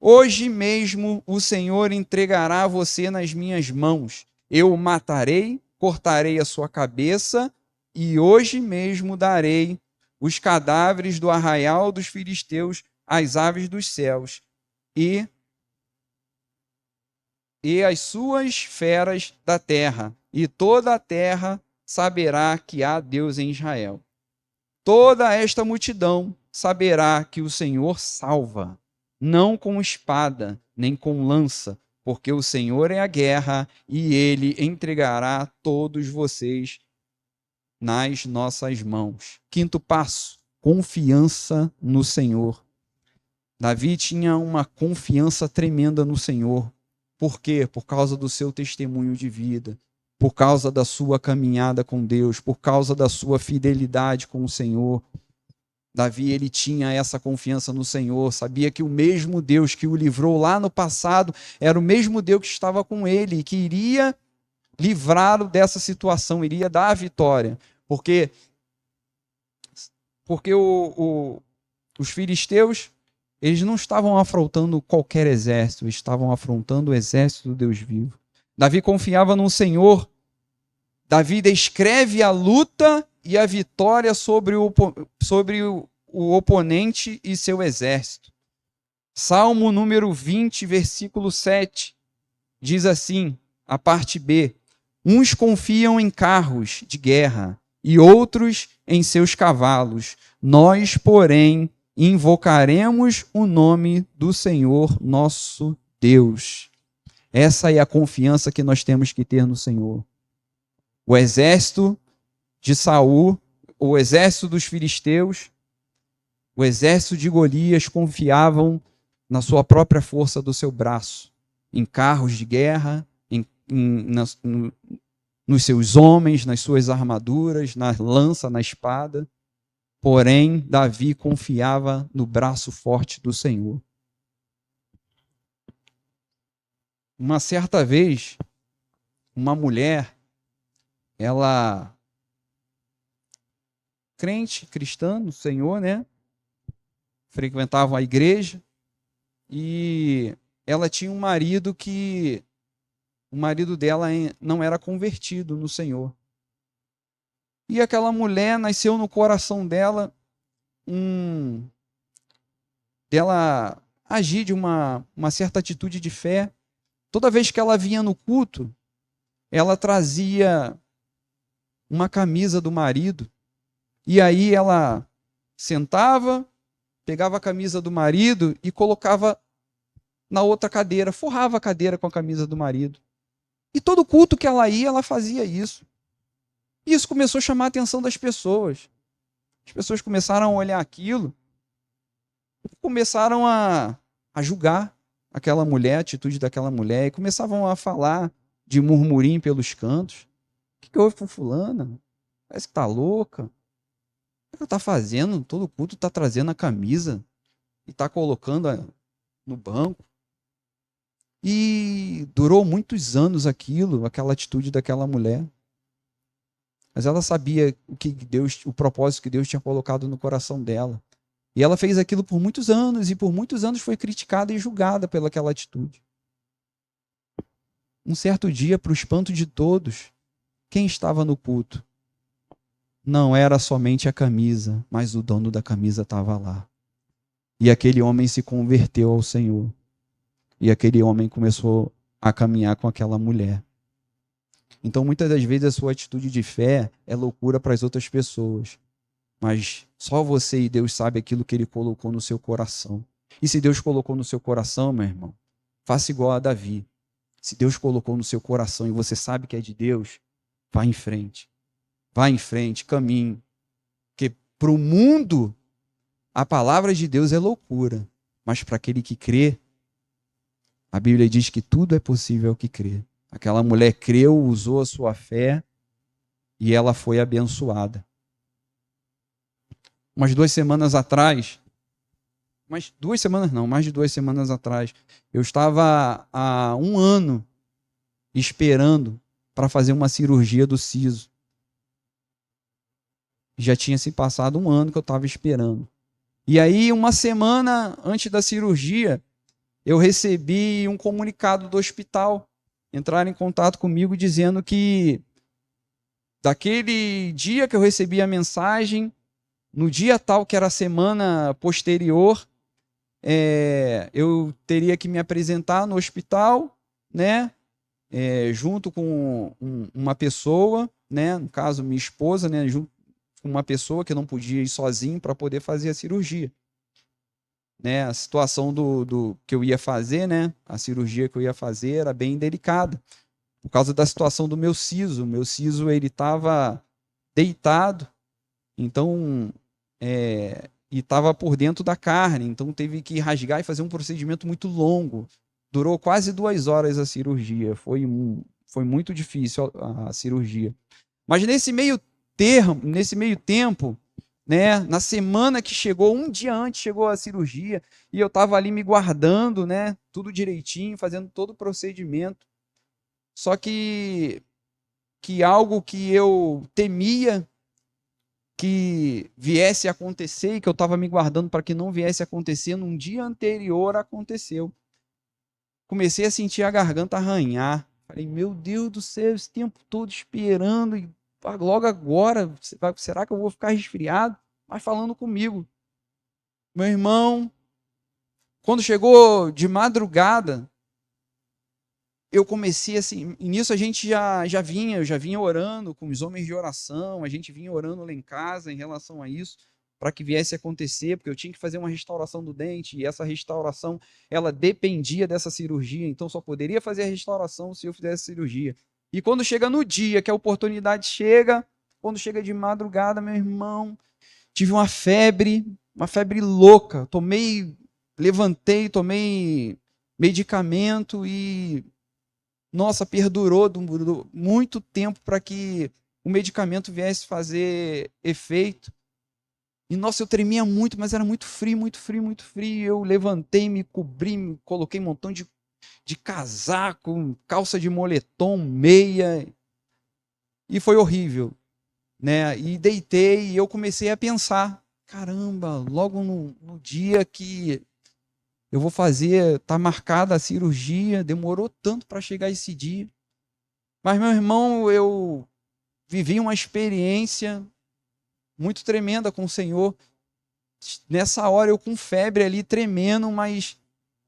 Hoje mesmo o Senhor entregará você nas minhas mãos. Eu o matarei, cortarei a sua cabeça, e hoje mesmo darei os cadáveres do arraial dos filisteus às aves dos céus, e as suas feras da terra, e toda a terra saberá que há Deus em Israel. Toda esta multidão saberá que o Senhor salva, não com espada, nem com lança, porque o Senhor é a guerra, e ele entregará todos vocês nas nossas mãos. Quinto passo: confiança no Senhor. Davi tinha uma confiança tremenda no Senhor. Por quê? Por causa do seu testemunho de vida, por causa da sua caminhada com Deus, por causa da sua fidelidade com o Senhor. Davi, ele tinha essa confiança no Senhor, sabia que o mesmo Deus que o livrou lá no passado era o mesmo Deus que estava com ele e que iria livrá-lo dessa situação, iria dar a vitória. Porque os filisteus, eles não estavam afrontando qualquer exército, estavam afrontando o exército do Deus vivo. Davi confiava no Senhor. Davi descreve a luta e a vitória sobre o oponente e seu exército. Salmo número 20, versículo 7, diz assim, a parte B: uns confiam em carros de guerra e outros em seus cavalos. Nós, porém, invocaremos o nome do Senhor nosso Deus. Essa é a confiança que nós temos que ter no Senhor. O exército de Saul, o exército dos filisteus, o exército de Golias confiavam na sua própria força do seu braço, em carros de guerra, nos seus homens, nas suas armaduras, na lança, na espada. Porém, Davi confiava no braço forte do Senhor. Uma certa vez, uma mulher, ela, crente, cristã no Senhor, né? Frequentava a igreja, e ela tinha um marido que o marido dela não era convertido no Senhor. E aquela mulher, nasceu no coração dela dela agir de uma certa atitude de fé. Toda vez que ela vinha no culto, ela trazia uma camisa do marido, e aí ela sentava, pegava a camisa do marido e colocava na outra cadeira, forrava a cadeira com a camisa do marido. E todo culto que ela ia, ela fazia isso. E isso começou a chamar a atenção das pessoas. As pessoas começaram a olhar aquilo, começaram a julgar aquela mulher, a atitude daquela mulher, e começavam a falar de murmurinho pelos cantos. O que houve com fulana? Parece que tá louca. O que ela tá fazendo? Todo culto tá trazendo a camisa e tá colocando no banco. E durou muitos anos aquela atitude daquela mulher. Mas ela sabia o propósito que Deus tinha colocado no coração dela. E ela fez aquilo por muitos anos, e por muitos anos foi criticada e julgada pelaquela atitude. Um certo dia, para o espanto de todos, quem estava no culto? Não era somente a camisa, mas o dono da camisa estava lá. E aquele homem se converteu ao Senhor. E aquele homem começou a caminhar com aquela mulher. Então, muitas das vezes, a sua atitude de fé é loucura para as outras pessoas. Mas só você e Deus sabe aquilo que Ele colocou no seu coração. E se Deus colocou no seu coração, meu irmão, faça igual a Davi. Se Deus colocou no seu coração e você sabe que é de Deus, vá em frente. Vá em frente, caminhe. Porque para o mundo, A palavra de Deus é loucura, mas para aquele que crê, a Bíblia diz que tudo é possível ao que crê. Aquela mulher creu, usou a sua fé e ela foi abençoada. Umas 2 semanas atrás, mais de 2 semanas atrás, eu estava há um ano esperando para fazer uma cirurgia do siso. Já tinha se passado um ano que eu estava esperando. E aí, uma semana antes da cirurgia, eu recebi um comunicado do hospital. Entraram em contato comigo dizendo que daquele dia que eu recebi a mensagem, no dia tal que era a semana posterior, eu teria que me apresentar no hospital, né? Junto com uma pessoa, né? No caso, minha esposa, né? Junto com uma pessoa que não podia ir sozinho para poder fazer a cirurgia. Né, a situação do que eu ia fazer, né, a cirurgia que eu ia fazer era bem delicada, por causa da situação do meu siso. O meu siso ele estava deitado, então, e estava por dentro da carne, então teve que rasgar e fazer um procedimento muito longo. Durou quase 2 horas a cirurgia, foi muito difícil a cirurgia. Mas nesse meio tempo, né, na semana que chegou, um dia antes chegou a cirurgia, e eu estava ali me guardando, né, tudo direitinho, fazendo todo o procedimento. Só que algo que eu temia que viesse a acontecer e que eu estava me guardando para que não viesse a acontecer, num dia anterior aconteceu. Comecei a sentir a garganta arranhar. Falei, meu Deus do céu, esse tempo todo esperando e logo agora, será que eu vou ficar resfriado? Mas falando comigo. Meu irmão, quando chegou de madrugada, eu comecei assim, e nisso a gente eu já vinha orando com os homens de oração, a gente vinha orando lá em casa em relação a isso, para que viesse a acontecer, porque eu tinha que fazer uma restauração do dente, e essa restauração, ela dependia dessa cirurgia, então só poderia fazer a restauração se eu fizesse a cirurgia. E quando chega no dia que a oportunidade chega, quando chega de madrugada, meu irmão, tive uma febre louca, levantei, tomei medicamento e nossa, durou muito tempo para que o medicamento viesse fazer efeito. E, nossa, eu tremia muito, mas era muito frio, muito frio, muito frio. Eu levantei, me cobri, me coloquei um montão de casaco, calça de moletom, meia. E foi horrível, né? E deitei e eu comecei a pensar, caramba, logo no dia que eu vou fazer, tá marcada a cirurgia, demorou tanto para chegar esse dia. Mas, meu irmão, eu vivi uma experiência muito tremenda com o Senhor. Nessa hora eu com febre ali, tremendo, mas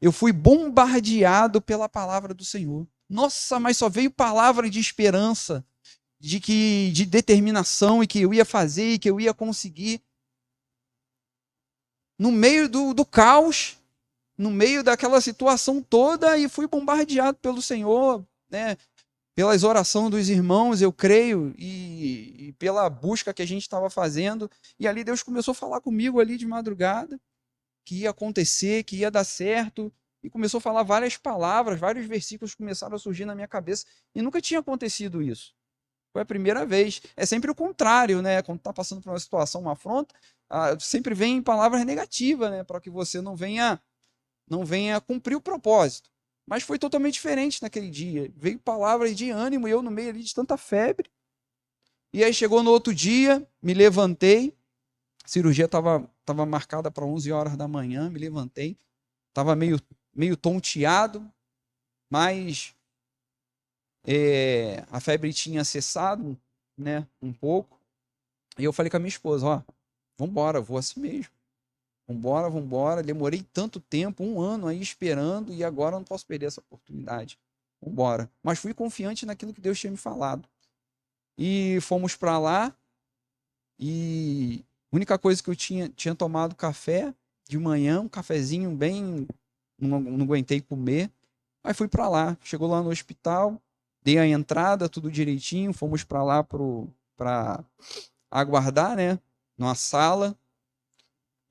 eu fui bombardeado pela palavra do Senhor. Nossa, mas só veio palavra de esperança, de determinação, e que eu ia fazer, e que eu ia conseguir. No meio do caos, no meio daquela situação toda, e fui bombardeado pelo Senhor, né? Pelas orações dos irmãos, eu creio, e pela busca que a gente estava fazendo. E ali Deus começou a falar comigo ali de madrugada, que ia acontecer, que ia dar certo, e começou a falar várias palavras, vários versículos começaram a surgir na minha cabeça, e nunca tinha acontecido isso. Foi a primeira vez. É sempre o contrário, né? Quando está passando por uma situação, uma afronta, sempre vem palavras negativas, né? Para que você não venha cumprir o propósito. Mas foi totalmente diferente naquele dia. Veio palavras de ânimo e eu no meio ali de tanta febre. E aí chegou no outro dia, me levantei. A cirurgia estava marcada para 11 horas da manhã. Me levantei. Estava meio tonteado, mas a febre tinha cessado, né, um pouco. E eu falei com a minha esposa, ó, vambora, vou assim mesmo. Vambora, vambora. Demorei tanto tempo, um ano aí esperando, e agora eu não posso perder essa oportunidade. Vambora. Mas fui confiante naquilo que Deus tinha me falado. E fomos para lá, e a única coisa que eu tinha tomado café de manhã, um cafezinho bem, não aguentei comer. Aí fui para lá. Chegou lá no hospital, dei a entrada, tudo direitinho, fomos para lá para aguardar, né, numa sala.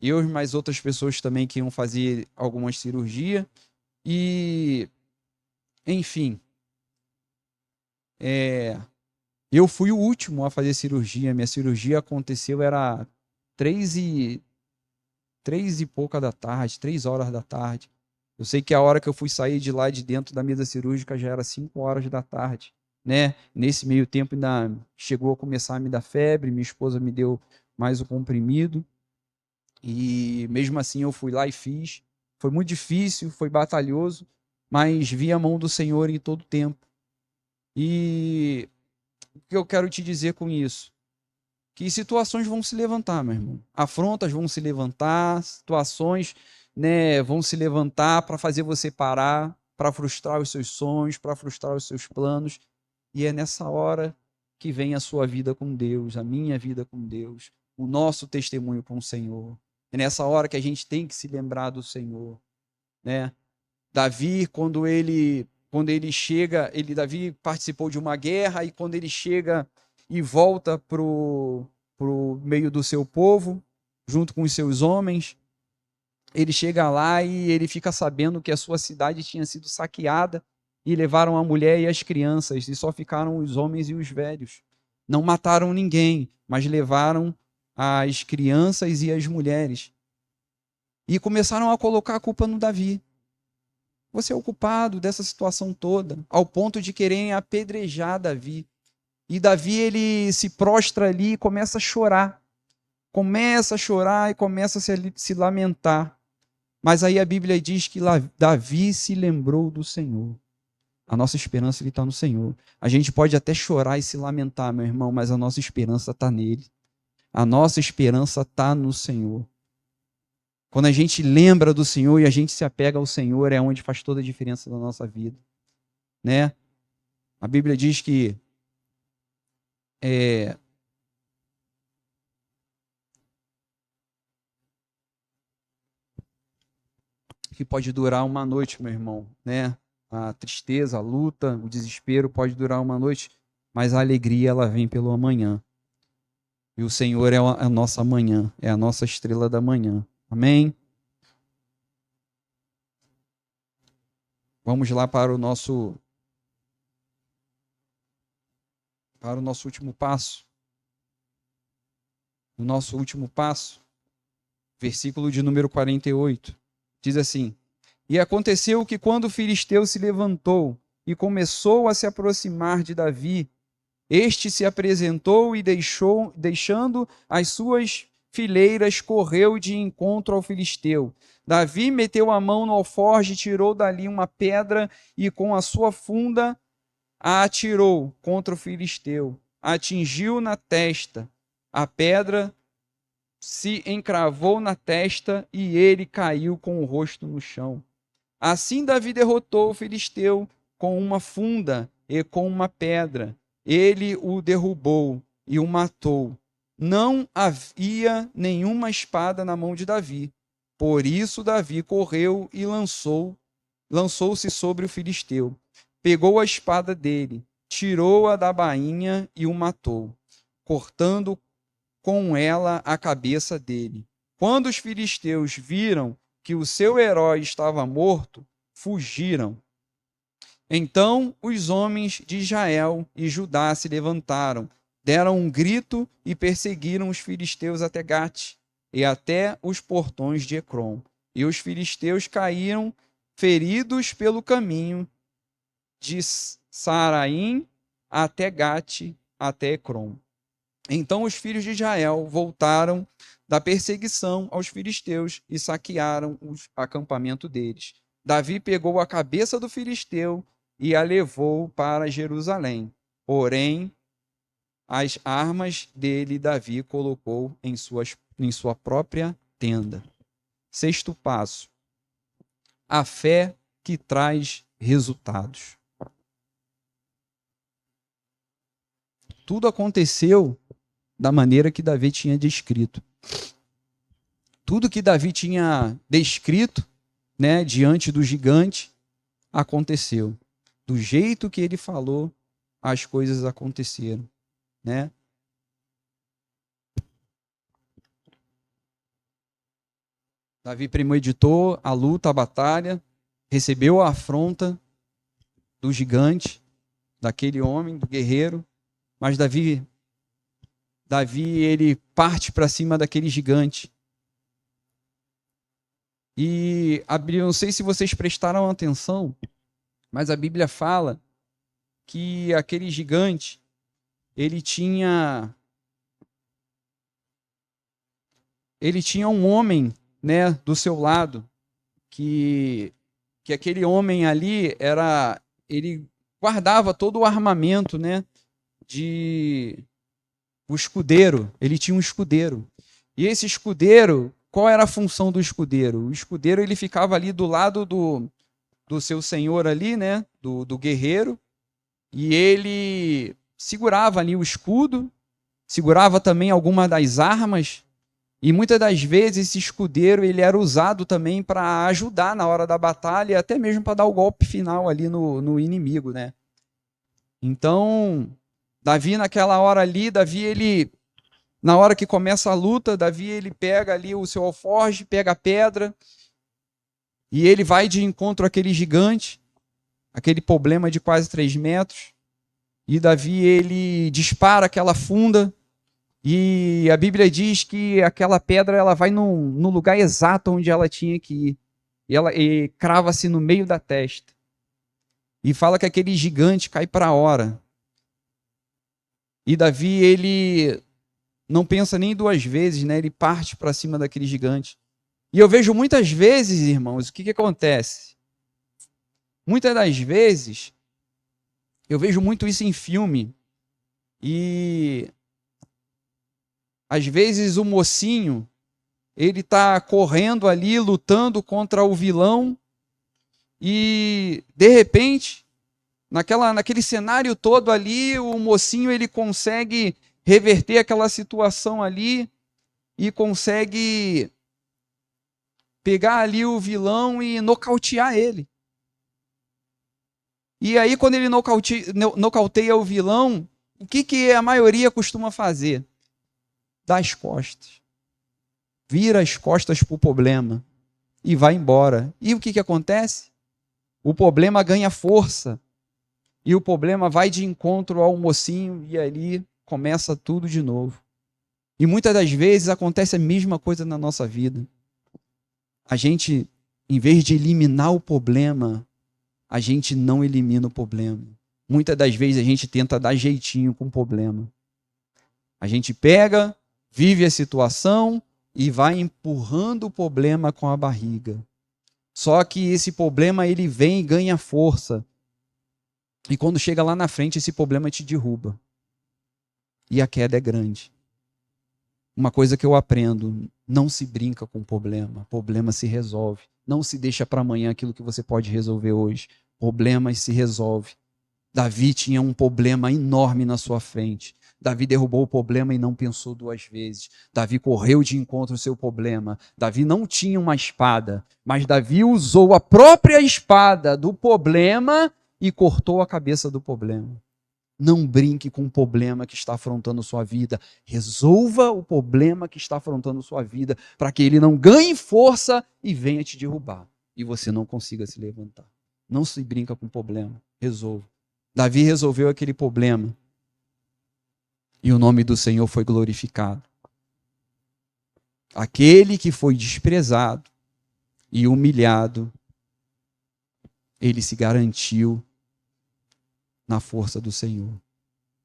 Eu e mais outras pessoas também que iam fazer algumas cirurgias. E, enfim, eu fui o último a fazer cirurgia. Minha cirurgia aconteceu, era 3 e pouca da tarde, 3 horas da tarde. Eu sei que a hora que eu fui sair de lá de dentro da mesa cirúrgica já era 5 horas da tarde, né? Nesse meio tempo ainda chegou a começar a me dar febre, minha esposa me deu mais o comprimido e mesmo assim eu fui lá e fiz. Foi muito difícil, foi batalhoso, mas vi a mão do Senhor em todo tempo. E o que eu quero te dizer com isso? Que situações vão se levantar, meu irmão. Afrontas vão se levantar, situações, né, vão se levantar para fazer você parar, para frustrar os seus sonhos, para frustrar os seus planos. E é nessa hora que vem a sua vida com Deus, a minha vida com Deus, o nosso testemunho com o Senhor. É nessa hora que a gente tem que se lembrar do Senhor, né? Davi, quando ele chega, Davi participou de uma guerra e quando ele chega e volta pro meio do seu povo, junto com os seus homens, ele chega lá e ele fica sabendo que a sua cidade tinha sido saqueada e levaram a mulher e as crianças e só ficaram os homens e os velhos. Não mataram ninguém, mas levaram as crianças e as mulheres. E começaram a colocar a culpa no Davi. Você é o culpado dessa situação toda, ao ponto de quererem apedrejar Davi. E Davi, ele se prostra ali e começa a chorar. Começa a chorar e começa a se lamentar. Mas aí a Bíblia diz que Davi se lembrou do Senhor. A nossa esperança está no Senhor. A gente pode até chorar e se lamentar, meu irmão, mas a nossa esperança está nele. A nossa esperança está no Senhor. Quando a gente lembra do Senhor e a gente se apega ao Senhor, é onde faz toda a diferença na nossa vida, né? A Bíblia diz é, que pode durar uma noite, meu irmão, né? A tristeza, a luta, o desespero pode durar uma noite, mas a alegria ela vem pelo amanhã. E o Senhor é a nossa manhã, é a nossa estrela da manhã. Amém? Vamos lá para o nosso último passo. O nosso último passo, versículo de número 48. Diz assim: E aconteceu que quando o filisteu se levantou e começou a se aproximar de Davi, este se apresentou e deixando as suas fileiras, correu de encontro ao filisteu. Davi meteu a mão no alforje, tirou dali uma pedra e com a sua funda a atirou contra o filisteu. Atingiu na testa. A pedra se encravou na testa e ele caiu com o rosto no chão. Assim Davi derrotou o filisteu com uma funda e com uma pedra. Ele o derrubou e o matou. Não havia nenhuma espada na mão de Davi. Por isso Davi correu e lançou-se sobre o filisteu. Pegou a espada dele, tirou-a da bainha e o matou, cortando com ela a cabeça dele. Quando os filisteus viram que o seu herói estava morto, fugiram. Então os homens de Israel e Judá se levantaram, deram um grito e perseguiram os filisteus até Gate e até os portões de Ecrom. E os filisteus caíram feridos pelo caminho de Saraim até Gate, até Ecrom. Então os filhos de Israel voltaram da perseguição aos filisteus e saquearam o acampamento deles. Davi pegou a cabeça do filisteu e a levou para Jerusalém. Porém, as armas dele Davi colocou em sua própria tenda. Sexto passo: a fé que traz resultados. Tudo aconteceu da maneira que Davi tinha descrito. Tudo que Davi tinha descrito, né, diante do gigante, aconteceu. Do jeito que ele falou, as coisas aconteceram, né? Davi premeditou a luta, a batalha, recebeu a afronta do gigante, daquele homem, do guerreiro, mas Davi ele parte para cima daquele gigante. E a Bíblia, não sei se vocês prestaram atenção, mas a Bíblia fala que aquele gigante, ele tinha um homem, né, do seu lado, que aquele homem ali ele guardava todo o armamento, né, o escudeiro, ele tinha um escudeiro. E esse escudeiro, qual era a função do escudeiro? O escudeiro, ele ficava ali do lado do seu senhor ali, né, do guerreiro, e ele segurava ali o escudo, segurava também alguma das armas, e muitas das vezes esse escudeiro ele era usado também para ajudar na hora da batalha, até mesmo para dar o golpe final ali no inimigo, né? Então, Davi naquela hora ali, na hora que começa a luta, Davi ele pega ali o seu alforje, pega a pedra, e ele vai de encontro àquele gigante, aquele problema de quase 3 metros, e Davi ele dispara aquela funda, e a Bíblia diz que aquela pedra ela vai no lugar exato onde ela tinha que ir. E crava-se no meio da testa. E fala que aquele gigante cai para a hora. E Davi, ele não pensa nem 2 vezes, né? Ele parte para cima daquele gigante. E eu vejo muitas vezes, irmãos, o que acontece? Muitas das vezes, eu vejo muito isso em filme. E às vezes o mocinho, ele está correndo ali, lutando contra o vilão, e de repente, naquele cenário todo ali, o mocinho ele consegue reverter aquela situação ali e consegue pegar ali o vilão e nocautear ele. E aí, quando ele nocauteia o vilão, o que a maioria costuma fazer? Dá as costas. Vira as costas para o problema e vai embora. E o que acontece? O problema ganha força e o problema vai de encontro ao mocinho e ali começa tudo de novo. E muitas das vezes acontece a mesma coisa na nossa vida. A gente, em vez de eliminar o problema, a gente não elimina o problema. Muitas das vezes a gente tenta dar jeitinho com o problema. A gente pega, vive a situação e vai empurrando o problema com a barriga. Só que esse problema ele vem e ganha força. E quando chega lá na frente, esse problema te derruba. E a queda é grande. Uma coisa que eu aprendo, não se brinca com o problema. Problema se resolve. Não se deixa para amanhã aquilo que você pode resolver hoje. Problemas se resolve. Davi tinha um problema enorme na sua frente. Davi derrubou o problema e não pensou 2 vezes. Davi correu de encontro ao seu problema. Davi não tinha uma espada, mas Davi usou a própria espada do problema e cortou a cabeça do problema. Não brinque com o problema que está afrontando sua vida. Resolva o problema que está afrontando sua vida para que ele não ganhe força e venha te derrubar. E você não consiga se levantar. Não se brinca com o problema. Resolva. Davi resolveu aquele problema. E o nome do Senhor foi glorificado. Aquele que foi desprezado e humilhado, ele se garantiu na força do Senhor.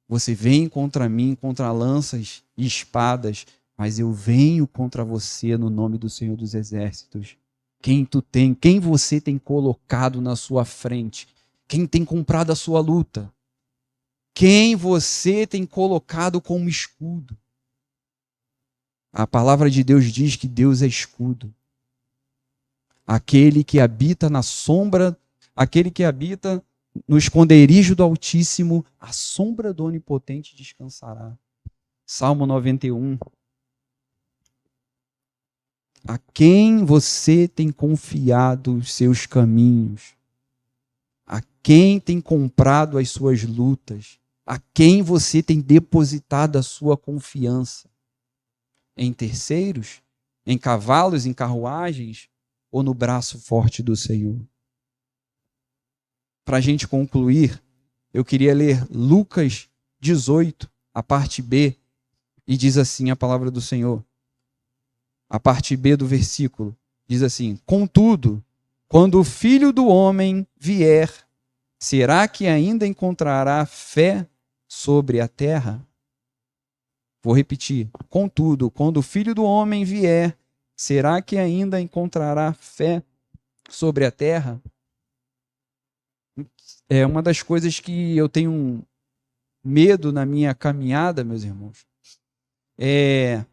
Você vem contra mim, contra lanças e espadas, mas eu venho contra você no nome do Senhor dos Exércitos. Quem você tem colocado na sua frente? Quem tem comprado a sua luta? Quem você tem colocado como escudo? A palavra de Deus diz que Deus é escudo. Aquele que habita na sombra, aquele que habita no esconderijo do Altíssimo, a sombra do Onipotente descansará. Salmo 91. A quem você tem confiado os seus caminhos? A quem tem comprado as suas lutas? A quem você tem depositado a sua confiança? Em terceiros? Em cavalos, em carruagens ou no braço forte do Senhor? Para a gente concluir, eu queria ler Lucas 18, a parte B, e diz assim a palavra do Senhor. A parte B do versículo diz assim: contudo, quando o Filho do Homem vier, será que ainda encontrará fé sobre a terra? Vou repetir. Contudo, quando o Filho do Homem vier, será que ainda encontrará fé sobre a terra? É uma das coisas que eu tenho medo na minha caminhada, meus irmãos, é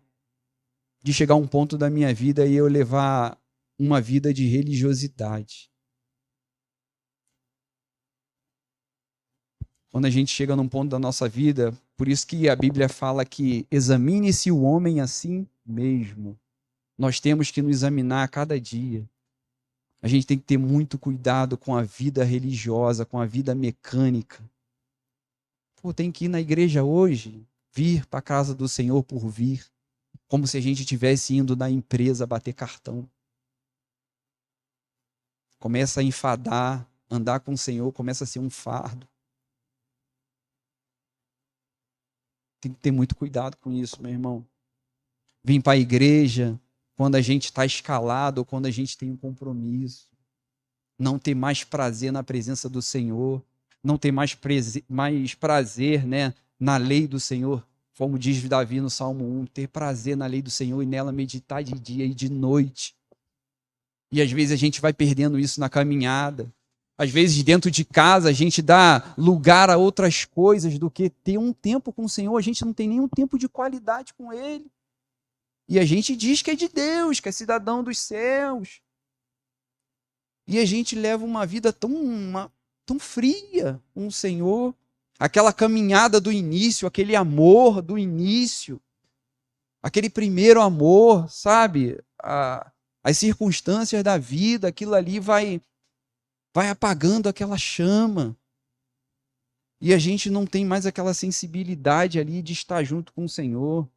de chegar a um ponto da minha vida e eu levar uma vida de religiosidade. Quando a gente chega num ponto da nossa vida, por isso que a Bíblia fala que examine-se o homem a si mesmo. Nós temos que nos examinar a cada dia. A gente tem que ter muito cuidado com a vida religiosa, com a vida mecânica. Pô, tem que ir na igreja hoje, vir para a casa do Senhor por vir, como se a gente estivesse indo na empresa bater cartão. Começa a enfadar, andar com o Senhor começa a ser um fardo. Tem que ter muito cuidado com isso, meu irmão. Vim para a igreja quando a gente está escalado ou quando a gente tem um compromisso. Não ter mais prazer na presença do Senhor. Não ter mais prazer, né, na lei do Senhor. Como diz Davi no Salmo 1, ter prazer na lei do Senhor e nela meditar de dia e de noite. E às vezes a gente vai perdendo isso na caminhada. Às vezes dentro de casa a gente dá lugar a outras coisas do que ter um tempo com o Senhor. A gente não tem nenhum tempo de qualidade com Ele. E a gente diz que é de Deus, que é cidadão dos céus. E a gente leva uma vida tão fria com o Senhor. Aquela caminhada do início, aquele amor do início, aquele primeiro amor, sabe? As circunstâncias da vida, aquilo ali vai apagando aquela chama. E a gente não tem mais aquela sensibilidade ali de estar junto com o Senhor.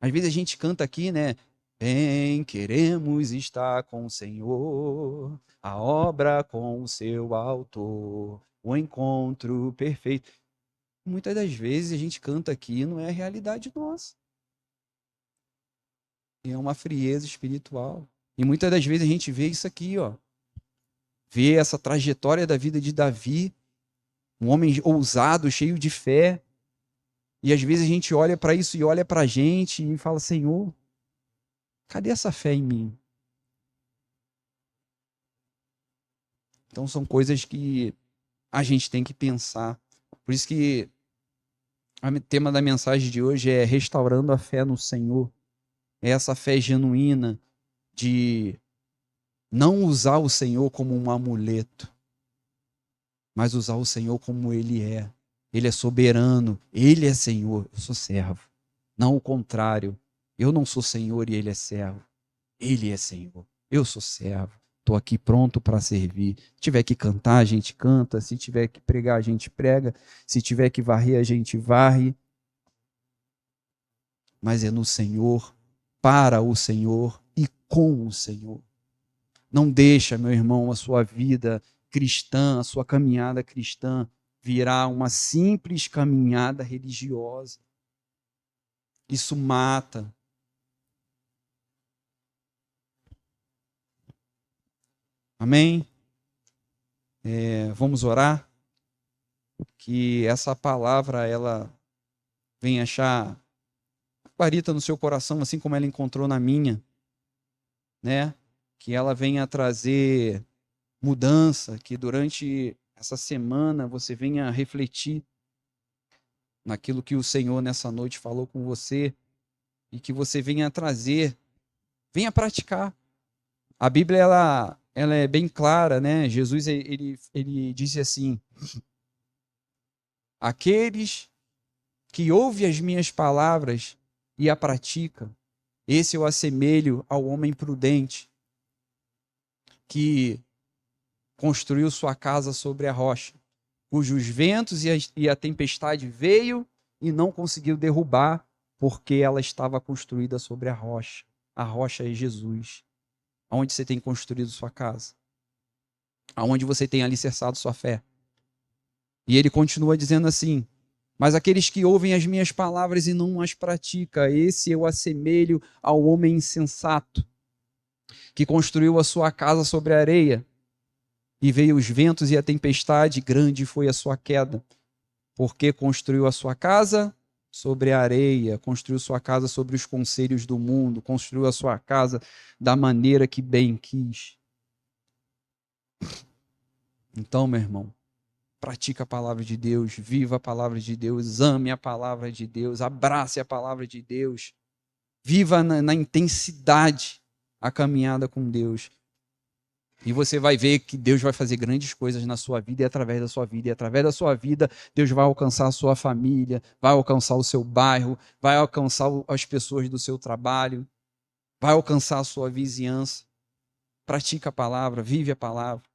Às vezes a gente canta aqui, né? Bem, queremos estar com o Senhor, a obra com o seu autor, o encontro perfeito. Muitas das vezes a gente canta aqui e não é a realidade nossa. É uma frieza espiritual. E muitas das vezes a gente vê isso aqui, ó. Vê essa trajetória da vida de Davi, um homem ousado, cheio de fé. E às vezes a gente olha para isso e olha para a gente e fala: Senhor, cadê essa fé em mim? Então são coisas que a gente tem que pensar. Por isso que o tema da mensagem de hoje é restaurando a fé no Senhor. É essa fé genuína de não usar o Senhor como um amuleto, mas usar o Senhor como Ele é. Ele é soberano, Ele é Senhor, eu sou servo. Não o contrário, eu não sou Senhor e Ele é servo. Ele é Senhor, eu sou servo. Estou aqui pronto para servir. Se tiver que cantar, a gente canta. Se tiver que pregar, a gente prega. Se tiver que varrer, a gente varre. Mas é no Senhor, para o Senhor e com o Senhor. Não deixa, meu irmão, a sua vida cristã, a sua caminhada cristã virar uma simples caminhada religiosa. Isso mata. Amém? Vamos orar? Que essa palavra, ela venha achar guarita no seu coração, assim como ela encontrou na minha, né? Que ela venha trazer mudança, que durante essa semana você venha refletir naquilo que o Senhor nessa noite falou com você e que você venha trazer, venha praticar. A Bíblia ela é bem clara, né? Jesus ele disse assim: aqueles que ouvem as minhas palavras e a praticam, esse eu assemelho ao homem prudente que construiu sua casa sobre a rocha, cujos ventos e a tempestade veio e não conseguiu derrubar, porque ela estava construída sobre a rocha. A rocha é Jesus. Aonde você tem construído sua casa? Aonde você tem alicerçado sua fé? E ele continua dizendo assim: mas aqueles que ouvem as minhas palavras e não as praticam, esse eu assemelho ao homem insensato, que construiu a sua casa sobre a areia, e veio os ventos e a tempestade, grande foi a sua queda. Porque construiu a sua casa sobre a areia, construiu sua casa sobre os conselhos do mundo, construiu a sua casa da maneira que bem quis. Então, meu irmão, pratique a palavra de Deus, viva a palavra de Deus, ame a palavra de Deus, abrace a palavra de Deus, viva na intensidade a caminhada com Deus. E você vai ver que Deus vai fazer grandes coisas na sua vida e através da sua vida. E através da sua vida, Deus vai alcançar a sua família, vai alcançar o seu bairro, vai alcançar as pessoas do seu trabalho, vai alcançar a sua vizinhança. Pratica a palavra, vive a palavra.